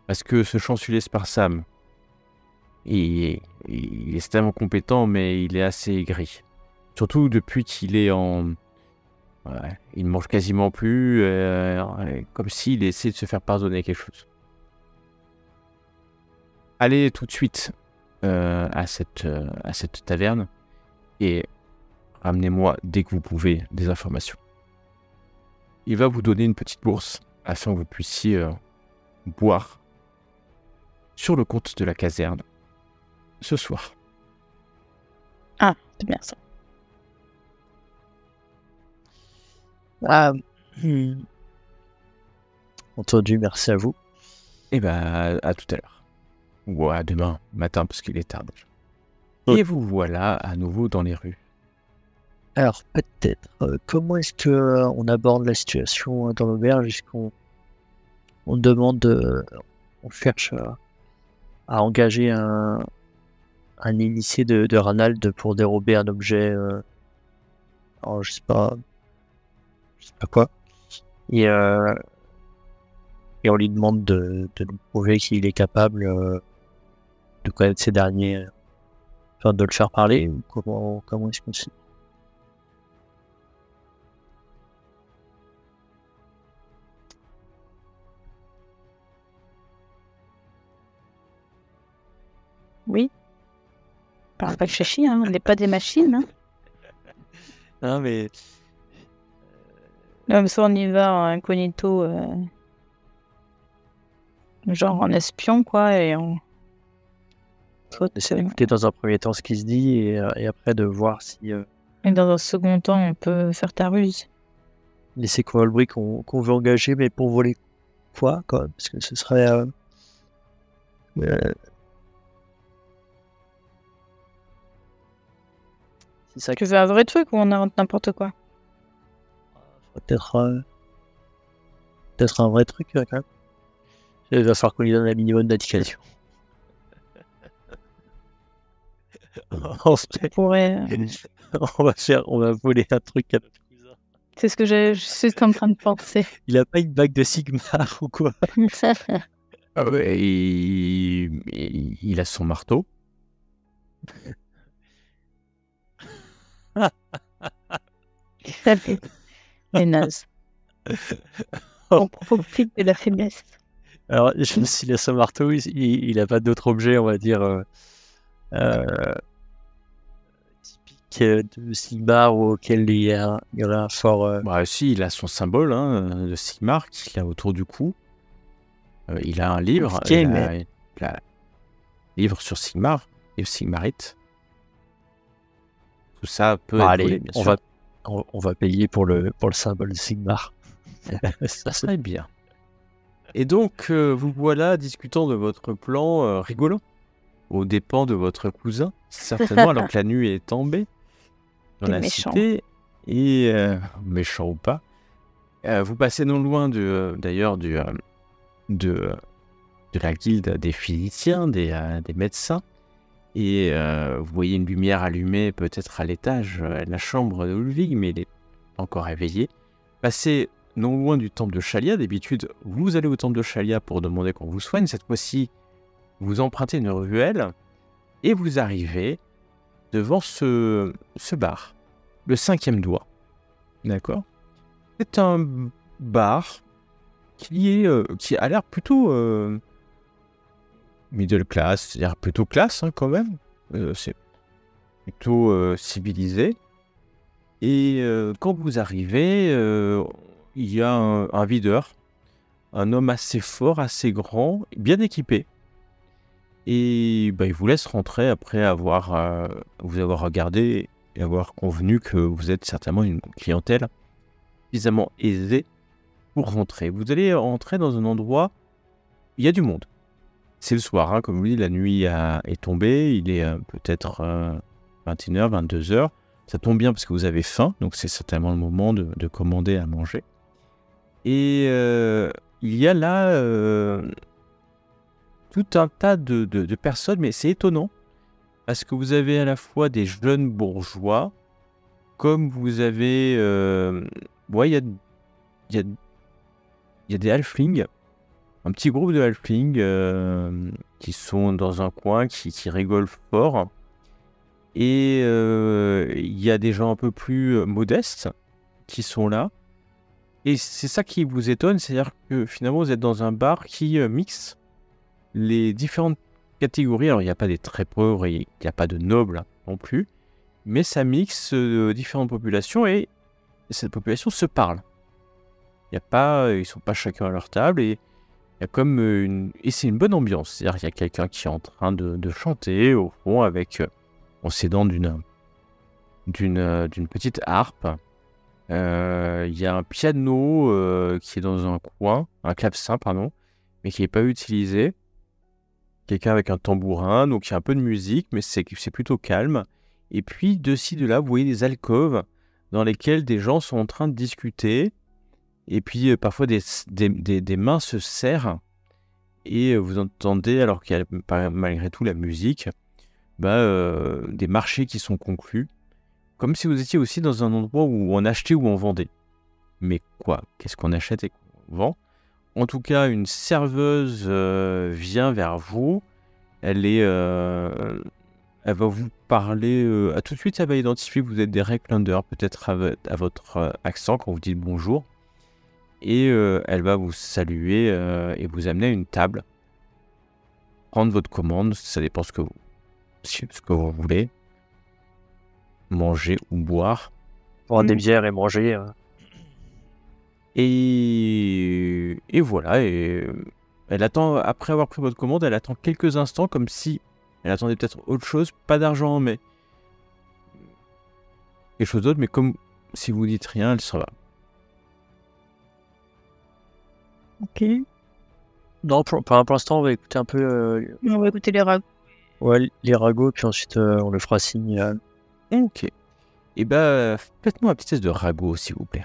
Parce que ce chancelier Sparsam, il est extrêmement compétent, mais il est assez aigri. Surtout depuis qu'il est il ne mange quasiment plus, comme s'il essaie de se faire pardonner quelque chose. Allez tout de suite à cette taverne et ramenez-moi dès que vous pouvez des informations. Il va vous donner une petite bourse afin que vous puissiez boire sur le compte de la caserne ce soir. Ah, c'est bien ça. Entendu, merci à vous. Et à tout à l'heure. Ou à demain matin, parce qu'il est tard déjà. Oui. Et vous voilà à nouveau dans les rues. Alors, peut-être, comment est-ce que on aborde la situation dans l'auberge? Est-ce qu'on demande, on cherche à engager un initié de Ranald pour dérober un objet, alors je sais pas quoi, et on lui demande de nous prouver qu'il est capable de connaître ces derniers, enfin de le faire parler, ou comment est-ce qu'on s'y... Oui. Pas réfléchir, hein. On n'est pas des machines. Hein. Non mais... Comme ça, on y va en incognito, genre en espion, quoi, et on... On essaie d'écouter dans un premier temps ce qui se dit et après de voir si... Et dans un second temps, on peut faire ta ruse. laisser courir le bruit qu'on veut engager, mais pour voler quoi, quand même, parce que ce serait... c'est ça Que c'est un vrai truc ou on invente n'importe quoi? peut-être un vrai truc, quand même. Il va falloir qu'on lui donne un minimum d'indication. On pourrait... on va voler un truc à notre cousin. C'est ce que je suis en train de penser. Il a pas une bague de Sigmar ou quoi? Ah ouais, il a son marteau. Ça fait les nazes. On profite de la faiblesse. Alors, s'il a son marteau, il a pas d'autre objet, on va dire, typique de Sigmar auquel il y aurait un fort... Bah si, il a son symbole de Sigmar qu'il a autour du cou. Il a un livre. Ok, il mais... a un livre sur Sigmar et Sigmarite. Tout ça peut être allez, volé, bien sûr. on va payer pour le symbole de Sigmar. Ça serait bien. Et donc, vous voilà discutant de votre plan rigolo, aux dépens de votre cousin, certainement, alors que la nuit est tombée dans T'es la méchant. cité, et méchant ou pas, vous passez non loin d'ailleurs de la guilde des physiciens, des médecins, et vous voyez une lumière allumée peut-être à l'étage, la chambre de Ulvig, mais il est encore éveillé. Passez non loin du temple de Chalia. D'habitude, vous allez au temple de Chalia pour demander qu'on vous soigne. Cette fois-ci, vous empruntez une ruelle et vous arrivez devant ce bar, le 5e doigt. D'accord ? C'est un bar qui a l'air plutôt middle class, c'est-à-dire plutôt classe quand même. C'est plutôt civilisé. Et quand vous arrivez, il y a un videur, un homme assez fort, assez grand, bien équipé. Et il vous laisse rentrer après vous avoir regardé et avoir convenu que vous êtes certainement une clientèle suffisamment aisée pour rentrer. Vous allez rentrer dans un endroit où il y a du monde. C'est le soir, comme je vous dis, la nuit est tombée, il est peut-être 21h, 22h. Ça tombe bien parce que vous avez faim, donc c'est certainement le moment de commander à manger. Et il y a là tout un tas de personnes, mais c'est étonnant, parce que vous avez à la fois des jeunes bourgeois, comme vous avez... il y a des halflings, un petit groupe de halflings qui sont dans un coin, qui rigolent fort. Et il y a des gens un peu plus modestes qui sont là. Et c'est ça qui vous étonne, c'est-à-dire que finalement vous êtes dans un bar qui mixe les différentes catégories. Alors il n'y a pas des très pauvres, il n'y a pas de nobles non plus, mais ça mixe différentes populations et cette population se parle. Ils ne sont pas chacun à leur table et il y a comme et c'est une bonne ambiance. C'est-à-dire qu'il y a quelqu'un qui est en train de chanter au fond en s'aidant d'une petite harpe. Il y a un piano qui est dans un coin, un clavecin, pardon, mais qui n'est pas utilisé. Quelqu'un avec un tambourin, donc il y a un peu de musique, mais c'est plutôt calme. Et puis, de ci, de là, vous voyez des alcôves dans lesquelles des gens sont en train de discuter. Et puis, parfois, des mains se serrent. Et vous entendez, alors qu'il y a malgré tout la musique, des marchés qui sont conclus. Comme si vous étiez aussi dans un endroit où on achetait ou on vendait. Mais quoi ? Qu'est-ce qu'on achète et qu'on vend ? En tout cas, une serveuse vient vers vous. Elle va vous parler. Tout de suite, elle va identifier que vous êtes des Recklanders, peut-être à votre accent quand vous dites bonjour. Et elle va vous saluer et vous amener à une table. Prendre votre commande, ça dépend ce que vous voulez. Manger ou boire. Boire des bières et manger. Et voilà. Et elle attend, après avoir pris votre commande, elle attend quelques instants comme si elle attendait peut-être autre chose, pas d'argent, mais quelque chose d'autre. Mais comme si vous dites rien, elle s'en va. Ok. Non, pour l'instant, on va écouter un peu. On va écouter les ragots. Ouais, les ragots, puis ensuite on le fera signe. Ok. Et faites-moi un petit test de ragot, s'il vous plaît.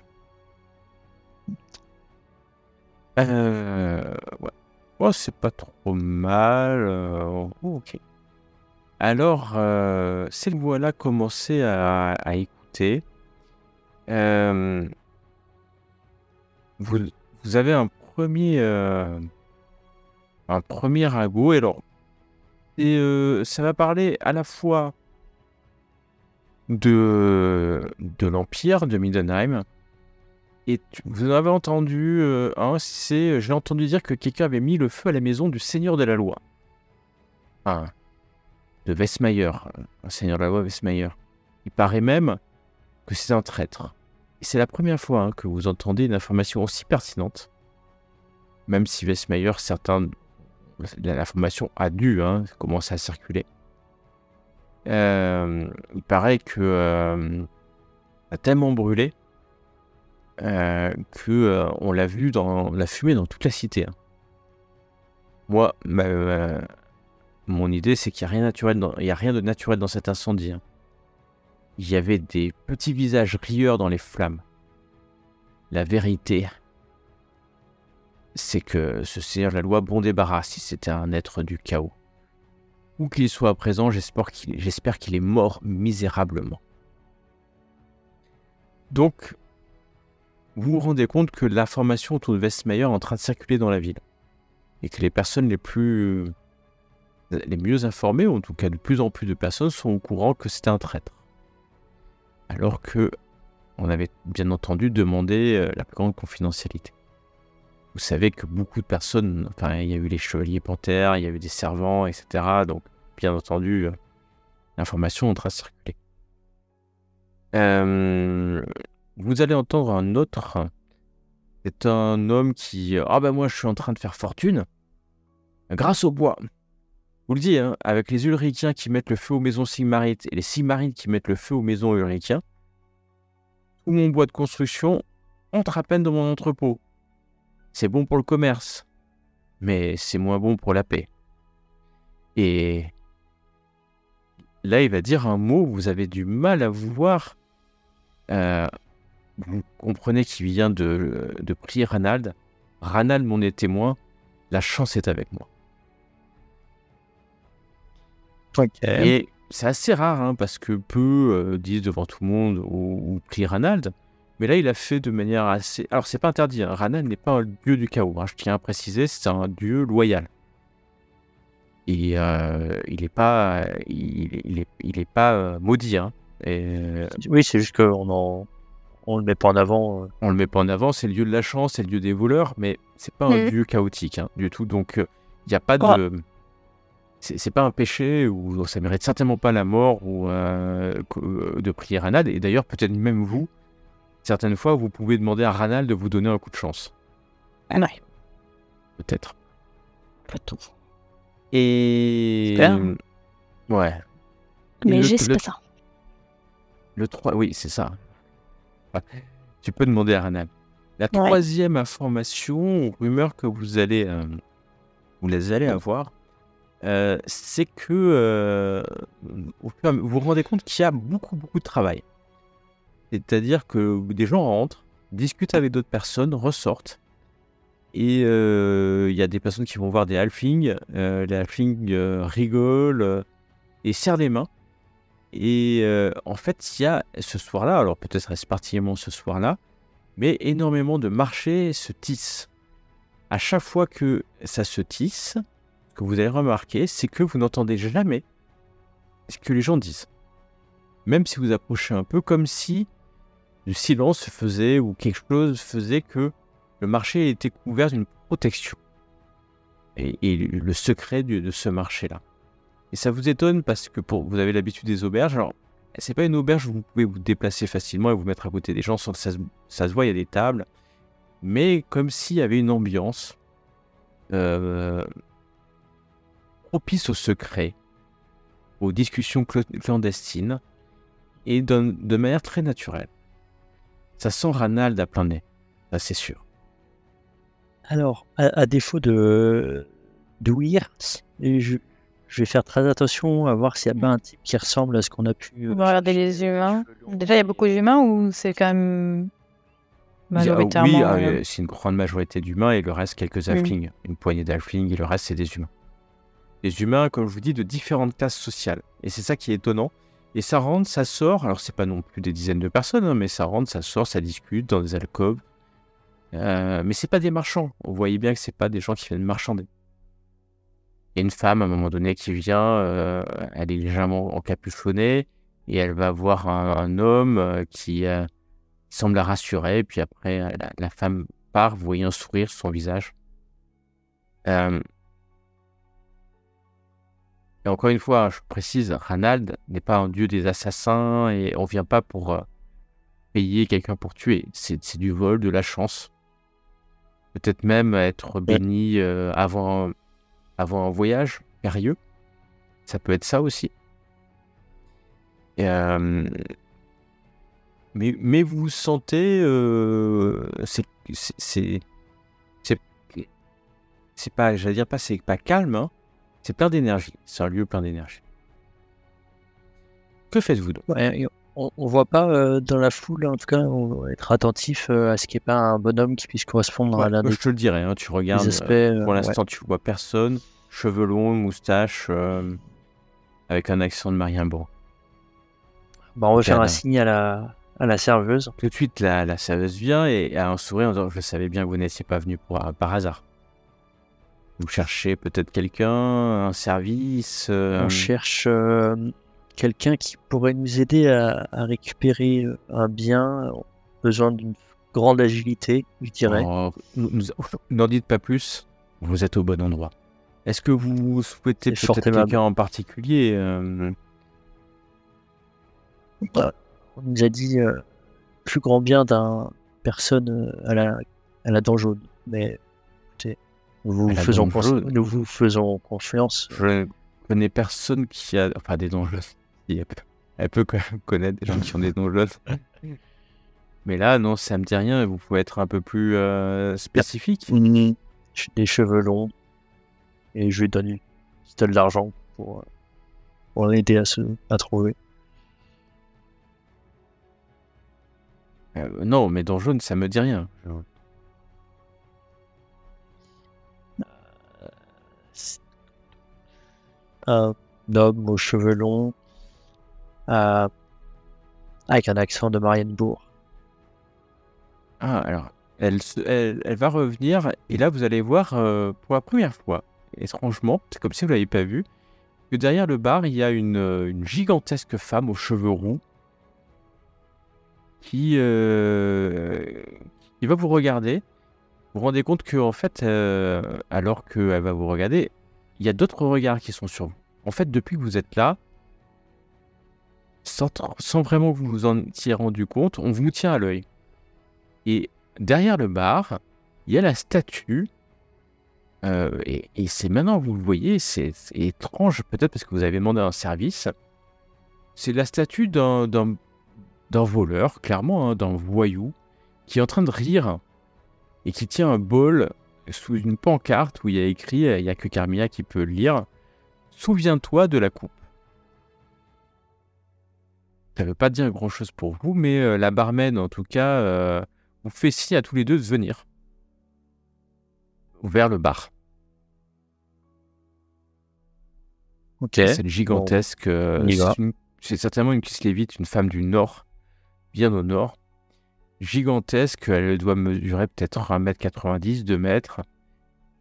Ouais. Oh, c'est pas trop mal. Ok. Alors, cette voix-là, commencez à écouter. Vous avez un premier ragot. Et alors, ça va parler à la fois de l'Empire de Middenheim. Et vous en avez entendu j'ai entendu dire que quelqu'un avait mis le feu à la maison du Seigneur de la Loi. Enfin, de Westmayer, un Seigneur de la Loi Westmayer. Il paraît même que c'est un traître. Et c'est la première fois que vous entendez une information aussi pertinente. Même si Westmayer, l'information a dû commencer à circuler. Il paraît que a tellement brûlé que on l'a vu dans la fumée dans toute la cité. Moi, mon idée, c'est qu'il n'y a rien de naturel dans cet incendie. Il y avait des petits visages rieurs dans les flammes. La vérité, c'est que ce Seigneur de la Loi, bon débarras si c'était un être du chaos. Où qu'il soit à présent, j'espère qu'il est mort misérablement. Donc, vous vous rendez compte que l'information autour de Westmayer est en train de circuler dans la ville. Et que les personnes les plus les mieux informés, ou en tout cas de plus en plus de personnes, sont au courant que c'était un traître. Alors que on avait bien entendu demandé la plus grande confidentialité. Vous savez que beaucoup de personnes, enfin, il y a eu les chevaliers panthères, il y a eu des servants, etc. Donc, bien entendu, l'information est en train de circuler. Vous allez entendre un autre. C'est un homme qui... Ah ben moi, je suis en train de faire fortune grâce au bois. Je vous le dis, hein, avec les Ulrichiens qui mettent le feu aux maisons Sigmarites et les Sigmarites qui mettent le feu aux maisons Ulrichiens, tout mon bois de construction entre à peine dans mon entrepôt. C'est bon pour le commerce, mais c'est moins bon pour la paix. Et là, il va dire un mot, vous avez du mal à voir. Vous comprenez qu'il vient de prier Ranald. Ranald m'en est témoin. La chance est avec moi. Okay. Et c'est assez rare, hein, parce que peu disent devant tout le monde ou prient Ranald. Mais là, il a fait de manière assez... Alors, c'est pas interdit. Hein. Ranald n'est pas un dieu du chaos. Hein. Je tiens à préciser, c'est un dieu loyal. Et il n'est pas, il est pas maudit. Hein. Oui, c'est juste qu'on le met pas en avant. On le met pas en avant. C'est le dieu de la chance, c'est le dieu des voleurs, mais c'est pas un dieu chaotique, hein, du tout. Donc, il n'y a pas de... C'est pas un péché ou ça mérite certainement pas la mort ou de prier Ranald. Et d'ailleurs, peut-être même vous, certaines fois, vous pouvez demander à Ranald de vous donner un coup de chance. Ah ouais. Peut-être. Pas tout. Et... Super. Ouais. Mais c'est pas ça. Le 3... Oui, c'est ça. Ouais. Tu peux demander à Ranald. La troisième information, rumeur que vous allez avoir, c'est que vous vous rendez compte qu'il y a beaucoup de travail. C'est-à-dire que des gens rentrent, discutent avec d'autres personnes, ressortent, et il y a des personnes qui vont voir des halflings, les halflings rigolent et serrent les mains. Et en fait, il y a ce soir-là, alors peut-être reste particulièrement ce soir-là, mais énormément de marchés se tissent. À chaque fois que ça se tisse, ce que vous allez remarquer, c'est que vous n'entendez jamais ce que les gens disent. Même si vous approchez un peu, comme si du silence se faisait ou quelque chose faisait que le marché était couvert d'une protection. Et le secret de ce marché-là. Et ça vous étonne parce que vous avez l'habitude des auberges. Alors, c'est pas une auberge où vous pouvez vous déplacer facilement et vous mettre à côté des gens sans que ça se voit, il y a des tables. Mais comme s'il y avait une ambiance propice au secret, aux discussions clandestines et de manière très naturelle. Ça sent Ranald à plein nez, ça c'est sûr. Alors, à défaut de ouïr, je vais faire très attention à voir s'il n'y a pas un type qui ressemble à ce qu'on a pu... On va regarder les humains. Déjà, il y a beaucoup d'humains ou c'est quand même majoritairement... Oui, c'est une grande majorité d'humains et le reste, quelques halflings. Une poignée d'halflings et le reste, c'est des humains. Des humains, comme je vous dis, de différentes classes sociales. Et c'est ça qui est étonnant. Et ça rentre, ça sort. Alors, c'est pas non plus des dizaines de personnes, hein, mais ça rentre, ça sort, ça discute dans des alcôves. Mais c'est pas des marchands. Vous voyez bien que c'est pas des gens qui viennent marchander. Il y a une femme, à un moment donné, qui vient. Elle est légèrement encapuchonnée. Et elle va voir un homme qui semble la rassurer. Et puis après, la femme part. Vous voyez un sourire sur son visage. Et encore une fois, je précise, Ranald n'est pas un dieu des assassins et on vient pas pour payer quelqu'un pour tuer. C'est du vol, de la chance. Peut-être même être béni avant un voyage périlleux. Ça peut être ça aussi. Mais vous sentez... c'est pas, j'allais dire pas, c'est pas calme, hein. C'est plein d'énergie. C'est un lieu plein d'énergie. Que faites-vous donc ? On voit pas dans la foule, en tout cas, on va être attentif à ce qu'il n'y ait pas un bonhomme qui puisse correspondre à l'un des... Je te le dirai, hein, tu regardes. Aspects, pour l'instant, tu vois personne. Cheveux longs, moustache, avec un accent de Marienbourg. On va faire un signe à la serveuse. Tout de suite, la serveuse vient et a un sourire en disant « Je savais bien que vous n'étiez pas venu par hasard. » Vous cherchez peut-être quelqu'un, un service On cherche quelqu'un qui pourrait nous aider à récupérer un bien. On a besoin d'une grande agilité, je dirais. Oh, n'en dites pas plus, vous êtes au bon endroit. Est-ce que vous souhaitez C'est fort peut-être aimable. quelqu'un en particulier On nous a dit plus grand bien d'une personne à la dent jaune. Mais écoutez, À la dent jaune. nous vous faisons confiance. Je ne connais personne qui a... Enfin, des dents jaunes. Si, elle peut quand même connaître des gens qui ont des dents jaunes. Mais là, non, ça me dit rien. Vous pouvez être un peu plus spécifique. J'ai des cheveux longs et je lui donne une pistolet d'argent pour l'aider à trouver. Non, mais dents jaunes, ça me dit rien. Un homme aux cheveux longs avec un accent de Marienbourg. Ah, alors, elle va revenir, et là, vous allez voir pour la première fois, étrangement, c'est comme si vous ne l'avez pas vu, que derrière le bar, il y a une gigantesque femme aux cheveux roux qui va vous regarder. Vous vous rendez compte que, en fait, alors qu'elle va vous regarder, il y a d'autres regards qui sont sur vous. En fait, depuis que vous êtes là, sans vraiment que vous vous en étiez rendu compte, on vous tient à l'œil. Et derrière le bar, il y a la statue. Et c'est maintenant que vous le voyez, c'est étrange, peut-être parce que vous avez demandé un service. C'est la statue d'un voleur, clairement, hein, d'un voyou, qui est en train de rire et qui tient un bol sous une pancarte où il y a écrit, il n'y a que Carmilla qui peut le lire, « Souviens-toi de la coupe ». Ça ne veut pas dire grand-chose pour vous, mais la barmaid, en tout cas, vous fait signe à tous les deux de venir vers le bar. Ok. C'est une gigantesque. on y va. C'est certainement une Kislévite, une femme du Nord, bien au Nord. Gigantesque, elle doit mesurer peut-être 1m90, 2 mètres.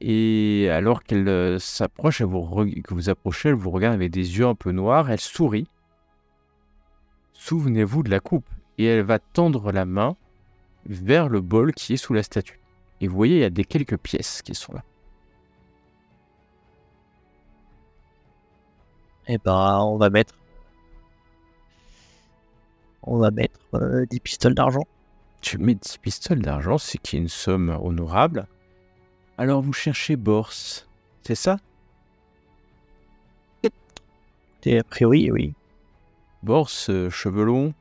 Et alors qu'elle s'approche, que vous approchez, elle vous regarde avec des yeux un peu noirs, elle sourit. Souvenez-vous de la coupe. Et elle va tendre la main vers le bol qui est sous la statue. Et vous voyez, il y a quelques pièces qui sont là. Eh ben, on va mettre 10 pistoles d'argent. Tu mets 10 pistoles d'argent, ce qui est une somme honorable. Alors vous cherchez Bors, c'est ça? Et a priori, oui. Bors, cheveux longs,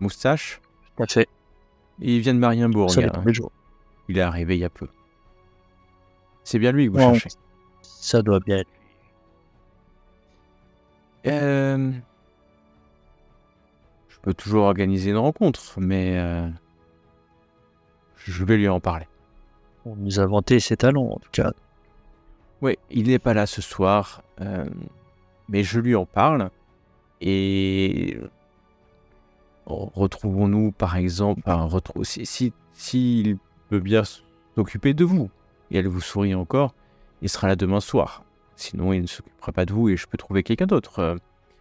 moustache. Tout à fait. Et il vient de Marienbourg. Ça dépend des jours. Il est arrivé il y a peu. C'est bien lui que vous Ouais, cherchez. Ça doit bien être. Je peux toujours organiser une rencontre, mais je vais lui en parler. On nous a vanté ses talents, en tout cas. Oui, il n'est pas là ce soir, mais je lui en parle. Et retrouvons-nous, par exemple, s'il peut bien s'occuper de vous, et elle vous sourit encore, il sera là demain soir. Sinon, il ne s'occupera pas de vous et je peux trouver quelqu'un d'autre.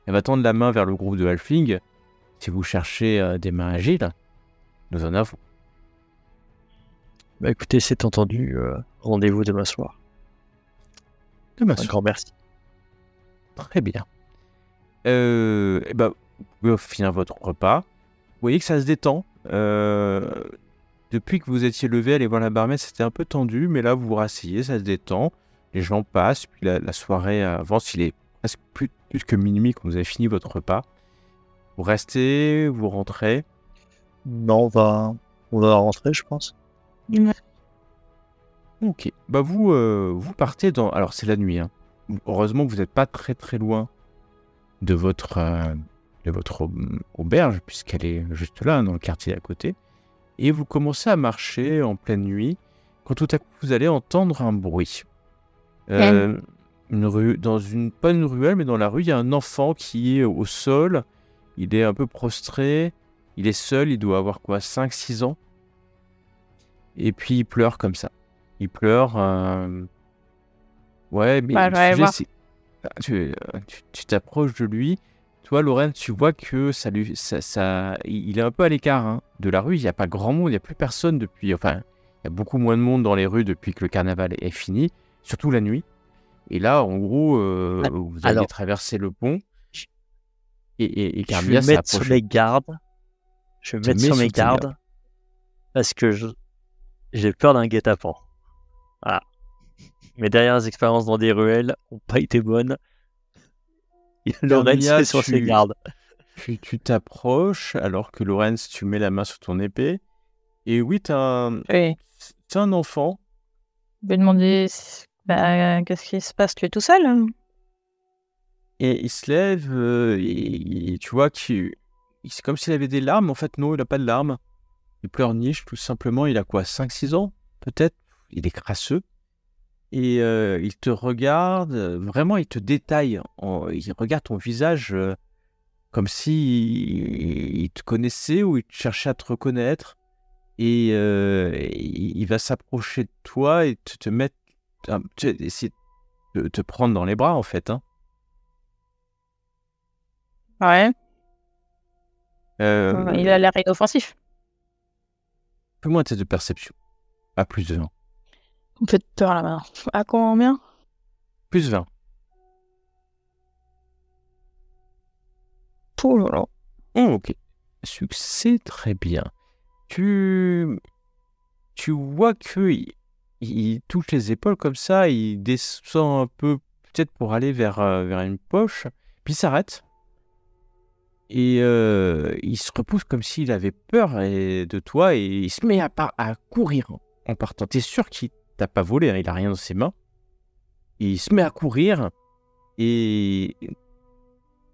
Elle va tendre la main vers le groupe de Halfling. Si vous cherchez des mains agiles, nous en avons. Bah écoutez, c'est entendu. Rendez-vous demain soir. Demain Un soir. grand merci. Très bien. Vous pouvez finir votre repas. Vous voyez que ça se détend. Depuis que vous étiez levé, aller voir la barmaid, c'était un peu tendu, mais là, vous vous rasseyez, ça se détend. Les gens passent, puis la soirée avance. Il est presque plus que minuit quand vous avez fini votre repas. Vous restez, vous rentrez. Non, on va rentrer, je pense. Ok. Vous partez dans... Alors, c'est la nuit. Hein. Heureusement que vous n'êtes pas très très loin de votre auberge, puisqu'elle est juste là, dans le quartier à côté. Et vous commencez à marcher en pleine nuit, quand tout à coup, vous allez entendre un bruit. Pas une ruelle, mais dans la rue, il y a un enfant qui est au sol. Il est un peu prostré. Il est seul, il doit avoir 5-6 ans. Et puis il pleure comme ça. Il pleure Ouais, mais Ouais, tu je vais aller sais, voir. tu t'approches de lui. Toi, Lorraine, tu vois que il est un peu à l'écart hein, de la rue. Il n'y a pas grand monde, il n'y a plus personne depuis. Enfin, il y a beaucoup moins de monde dans les rues depuis que le carnaval est fini, surtout la nuit. Et là, en gros, Ah, vous alliez Alors, traverser le pont je et je vais me Carmilla s'est mettre sur approché. mes gardes. Je vais me Te mettre mets sur mes sur tes gardes. gardes parce que j'ai peur d'un guet-apens. Voilà. Mes dernières expériences dans des ruelles n'ont pas été bonnes. Et Lorenz Carmilla, est sur ses gardes. tu t'approches alors que Lorenz, tu mets la main sur ton épée. Et oui, Oui. t'es un enfant. Je vais demander qu'est-ce qui se passe, tu es tout seul hein? Et il se lève, et tu vois c'est comme s'il avait des larmes. En fait, non, il n'a pas de larmes. Il pleurniche, tout simplement. Il a quoi, 5-6 ans, peut-être? Il est crasseux. Et il te regarde, vraiment, il te détaille. Il regarde ton visage comme si il te connaissait ou il cherchait à te reconnaître. Et il va s'approcher de toi et te mettre, essayer de te prendre dans les bras, en fait. Hein. Ouais. Euh, Il a l'air inoffensif. Fais-moi un test de perception. À plus de 20. On fait peur là maintenant. À combien? Plus 20. Oh là là. Oh, ok. Succès, très bien. Tu vois que il touche les épaules comme ça, il descend un peu, peut-être pour aller vers une poche, puis il s'arrête. Et il se repousse comme s'il avait peur de toi et il se met à courir en partant. T'es sûr qu'il t'a pas volé, hein, il a rien dans ses mains. Et il se met à courir et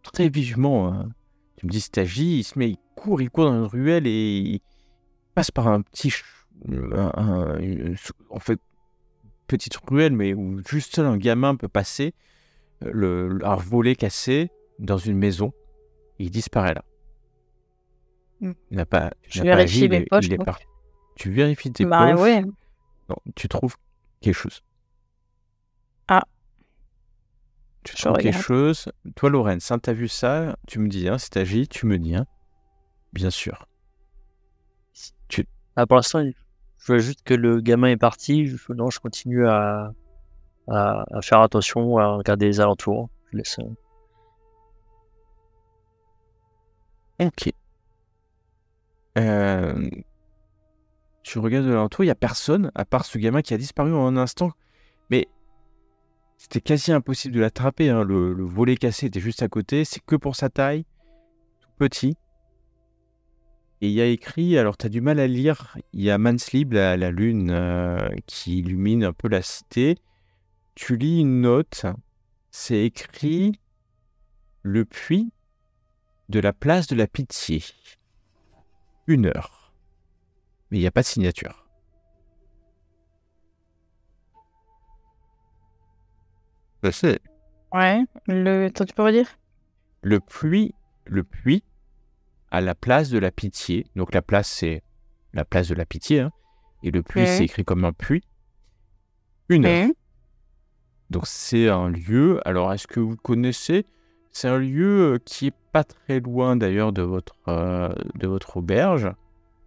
très vivement, hein, tu me dis si t'agis, il court dans une ruelle et il passe par un petit, en fait, petite ruelle, mais où juste seul un gamin peut passer, un volet cassé dans une maison, et il disparaît là. Mm. Il n'a pas, tu Je n'as pas agi, vérifie mes poches. il est Donc. parti. Tu vérifies tes Bah poches, ouais. non, tu trouves quelque chose. Ah, Tu je trouves quelque regarde. chose. Toi, Laurence, hein, t'as vu ça, tu me dis, hein, si t'agis, tu me dis, hein. Bien sûr. Pour l'instant, je vois juste que le gamin est parti. Non, je continue à faire attention, à regarder les alentours. Je laisse. Ok. Tu regardes de l'alentour, il n'y a personne, à part ce gamin qui a disparu en un instant. Mais c'était quasi impossible de l'attraper. Hein. Le volet cassé était juste à côté. C'est que pour sa taille, tout petit. Et il y a écrit, alors tu as du mal à lire, il y a Manslib, la lune qui illumine un peu la cité. Tu lis une note, c'est écrit « Le puits de la place de la Pitié. 1 heure. » Mais il n'y a pas de signature. Je sais. Ouais. Attends, tu peux redire? Le puits à la place de la Pitié. Donc la place, c'est la place de la Pitié. Hein, et le puits, c'est écrit comme un puits. 1 heure. Donc c'est un lieu. Alors est-ce que vous connaissez? C'est un lieu qui est pas très loin d'ailleurs de votre auberge.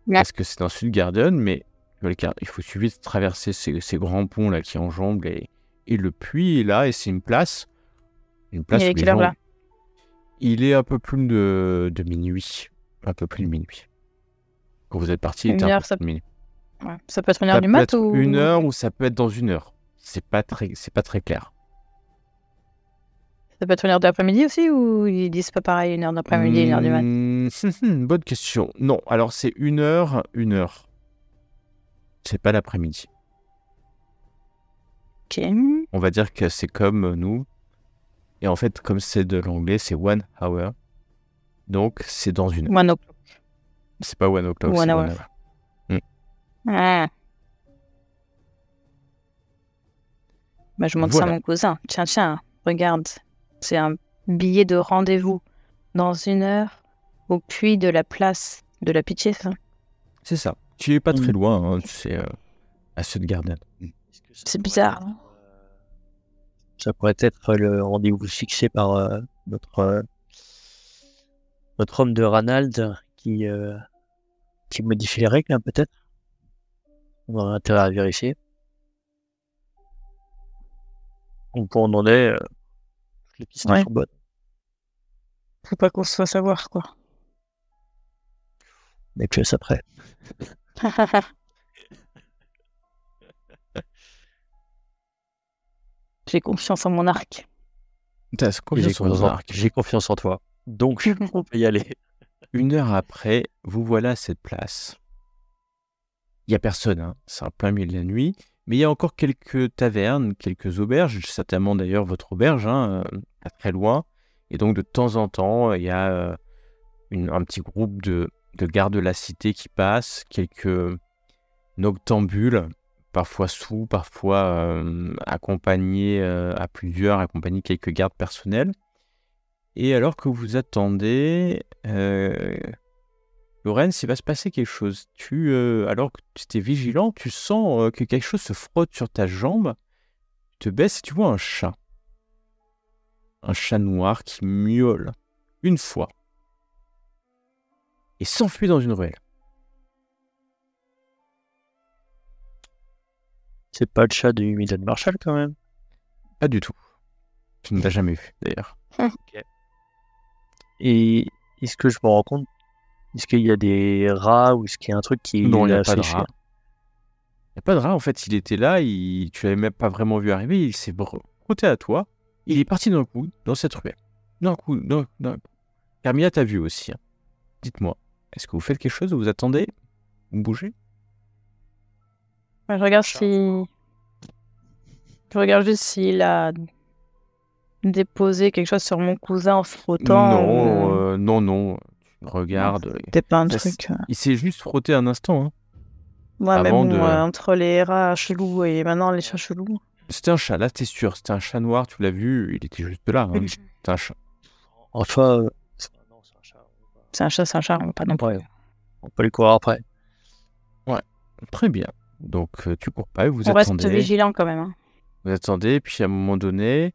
Ouais. Parce que c'est dans Sud Garden, mais il faut suivre traverser ces grands ponts là qui enjambent et le puits est là et c'est une place. Une place Il est où les quelle heure gens. là? Il est un peu plus de minuit. Un peu plus de minuit. Quand vous êtes parti, il était 1 un heure, peu plus de minuit. Ouais. Ça peut être 1 heure Ça du peut mat être ou 1 heure ou ça peut être dans 1 heure. C'est pas très clair. ça peut être 1 heure de l'après-midi aussi ou ils disent pas pareil 1 heure d'après-midi, 1 heure du mat? Bonne question. Non, alors c'est 1 heure, 1 heure. C'est pas l'après-midi. Ok. On va dire que c'est comme nous. Et en fait, comme c'est de l'anglais, c'est 1 hour. Donc, c'est dans 1 heure. 1 o'clock. C'est pas 1 o'clock, One c'est 1 hour. hour. Ah. Bah, je montre ça à Voilà. mon cousin. Tiens, regarde. C'est un billet de rendez-vous dans 1 heure au puits de la place de la Pitié, ça. C'est ça. Tu es pas très loin, hein, c'est à Sud Garden. Est-ce que ça C'est pourrait bizarre, être, hein. Ça pourrait être le rendez-vous fixé par notre homme de Ranald qui modifie les règles, hein, peut-être. On aura intérêt à vérifier. Donc, on en est. Les pistes Ouais. sont bonnes. Faut pas qu'on se fasse savoir, quoi. Mais tu es après. J'ai confiance en mon arc. T'as confiance en ton arc. J'ai confiance en toi. Donc, on peut y aller. 1 heure après, vous voilà à cette place. Il n'y a personne, hein. C'est en plein milieu de la nuit. Mais il y a encore quelques tavernes, quelques auberges, certainement d'ailleurs votre auberge, hein, pas très loin. Et donc de temps en temps, il y a un petit groupe de gardes de la cité qui passent, quelques noctambules, parfois sous, parfois accompagnés à plusieurs, accompagnés de quelques gardes personnels. Et alors que vous attendez, Laurence, il va se passer quelque chose. Alors que tu étais vigilant, tu sens que quelque chose se frotte sur ta jambe. Tu te baisses et tu vois un chat. Un chat noir qui miaule une fois et s'enfuit dans une ruelle. C'est pas le chat de Midland Marshall, quand même. Pas du tout. Tu ne l'as jamais vu, d'ailleurs. Okay. Et est-ce que je me rends compte? Est-ce qu'il y a des rats ou est-ce qu'il y a un truc qui Non, il n'y l'a a pas de fait rat. Il n'y a pas de rat, en fait. Il était là, tu l'avais même pas vraiment vu arriver. Il s'est frotté à toi. Il est parti d'un coup dans cette ruelle. D'un coup. Carmilla t'a vu aussi. Hein. Dites-moi, est-ce que vous faites quelque chose ou vous attendez? Vous bougez? Je regarde Je regarde juste s'il a déposé quelque chose sur mon cousin en frottant. Non. Tu regardes. C'était pas un truc. Il s'est juste frotté un instant. Hein. Ouais, mais bon, entre les rats chelous et maintenant les chats chelous. C'était un chat, là t'es sûr. C'était un chat noir, tu l'as vu, il était juste là. Hein. C'était un chat. Enfin, non, c'est un chat, on va pas non plus. Ouais. On peut lui courir après. Ouais, très bien. Donc tu cours pas et vous on attendez. reste vigilant quand même. Hein. Vous attendez, puis à un moment donné,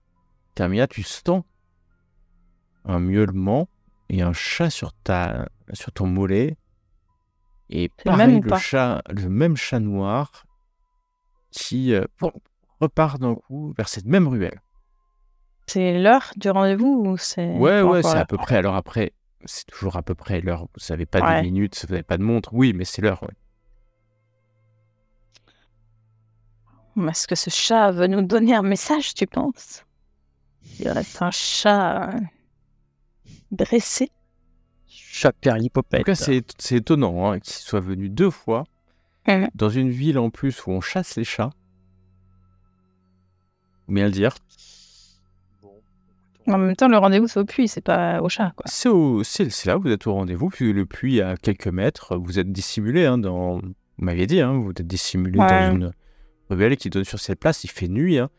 Carmilla, tu sens un miaulement et un chat sur ton mollet. Et pareil, le même chat noir qui repart d'un coup vers cette même ruelle. C'est l'heure du rendez-vous ou c'est... Ouais, c'est à peu près. Alors après, c'est toujours à peu près l'heure. Vous savez pas des minutes, vous n'avez pas de montre. Oui, mais c'est l'heure, ouais. Est-ce que ce chat veut nous donner un message, tu penses? Il reste un chat dressé. Chat perlipopette. En tout cas, c'est étonnant hein, qu'il soit venu 2 fois dans une ville en plus où on chasse les chats. Mais à le dire. En même temps, le rendez-vous, c'est au puits, c'est pas au chat. Quoi. C'est là, vous êtes au rendez-vous, puis le puits à quelques mètres. Vous êtes dissimulé, hein, vous m'aviez dit, hein, vous êtes dissimulé dans une ruelle qui donne sur cette place. Il fait nuit, hein,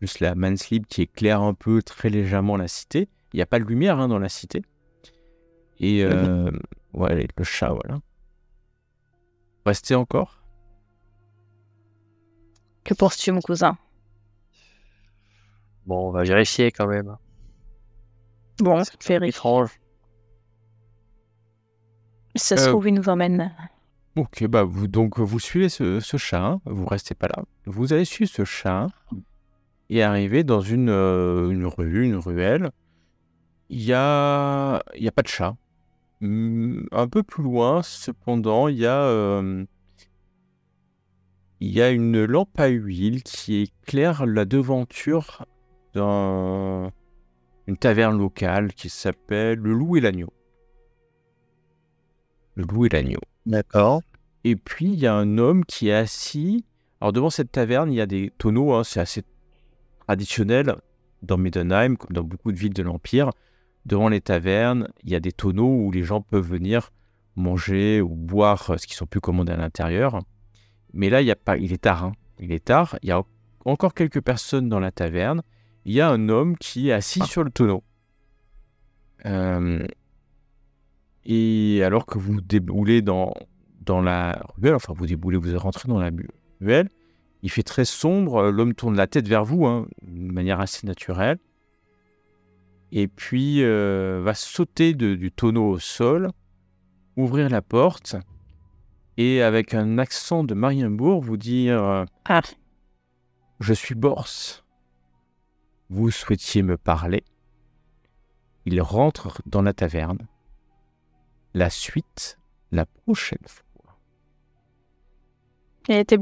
juste la manslip qui éclaire un peu, très légèrement la cité. Il n'y a pas de lumière hein, dans la cité. Et ouais, le chat, voilà. Restez encore. Que penses-tu, mon cousin? Bon, on va vérifier quand même. Bon, c'est étrange. Ça se trouve, il nous emmène. Ok, bah vous suivez ce chat, hein, vous restez pas là. Vous allez suivre ce chat et arriver dans une ruelle. Il y a pas de chat. Un peu plus loin, cependant, il y a une lampe à huile qui éclaire la devanture d'une taverne locale qui s'appelle Le Loup et l'Agneau. Le Loup et l'Agneau. D'accord. Et puis, il y a un homme qui est assis. Alors, devant cette taverne, il y a des tonneaux. Hein, c'est assez traditionnel dans Middenheim, comme dans beaucoup de villes de l'Empire. Devant les tavernes, il y a des tonneaux où les gens peuvent venir manger ou boire ce qu'ils ne sont plus commandés à l'intérieur. Mais là, il est tard. Hein. Il est tard. Il y a encore quelques personnes dans la taverne. Il y a un homme qui est assis sur le tonneau. Et alors que vous déboulez dans la ruelle, enfin vous rentrez dans la ruelle, Il fait très sombre, l'homme tourne la tête vers vous, hein, de manière assez naturelle. Et puis va sauter du tonneau au sol, ouvrir la porte, et avec un accent de Mariembourg, vous dire Ah, « Je suis Bors. Vous souhaitiez me parler ?» Il rentre dans la taverne. La suite, la prochaine fois. il était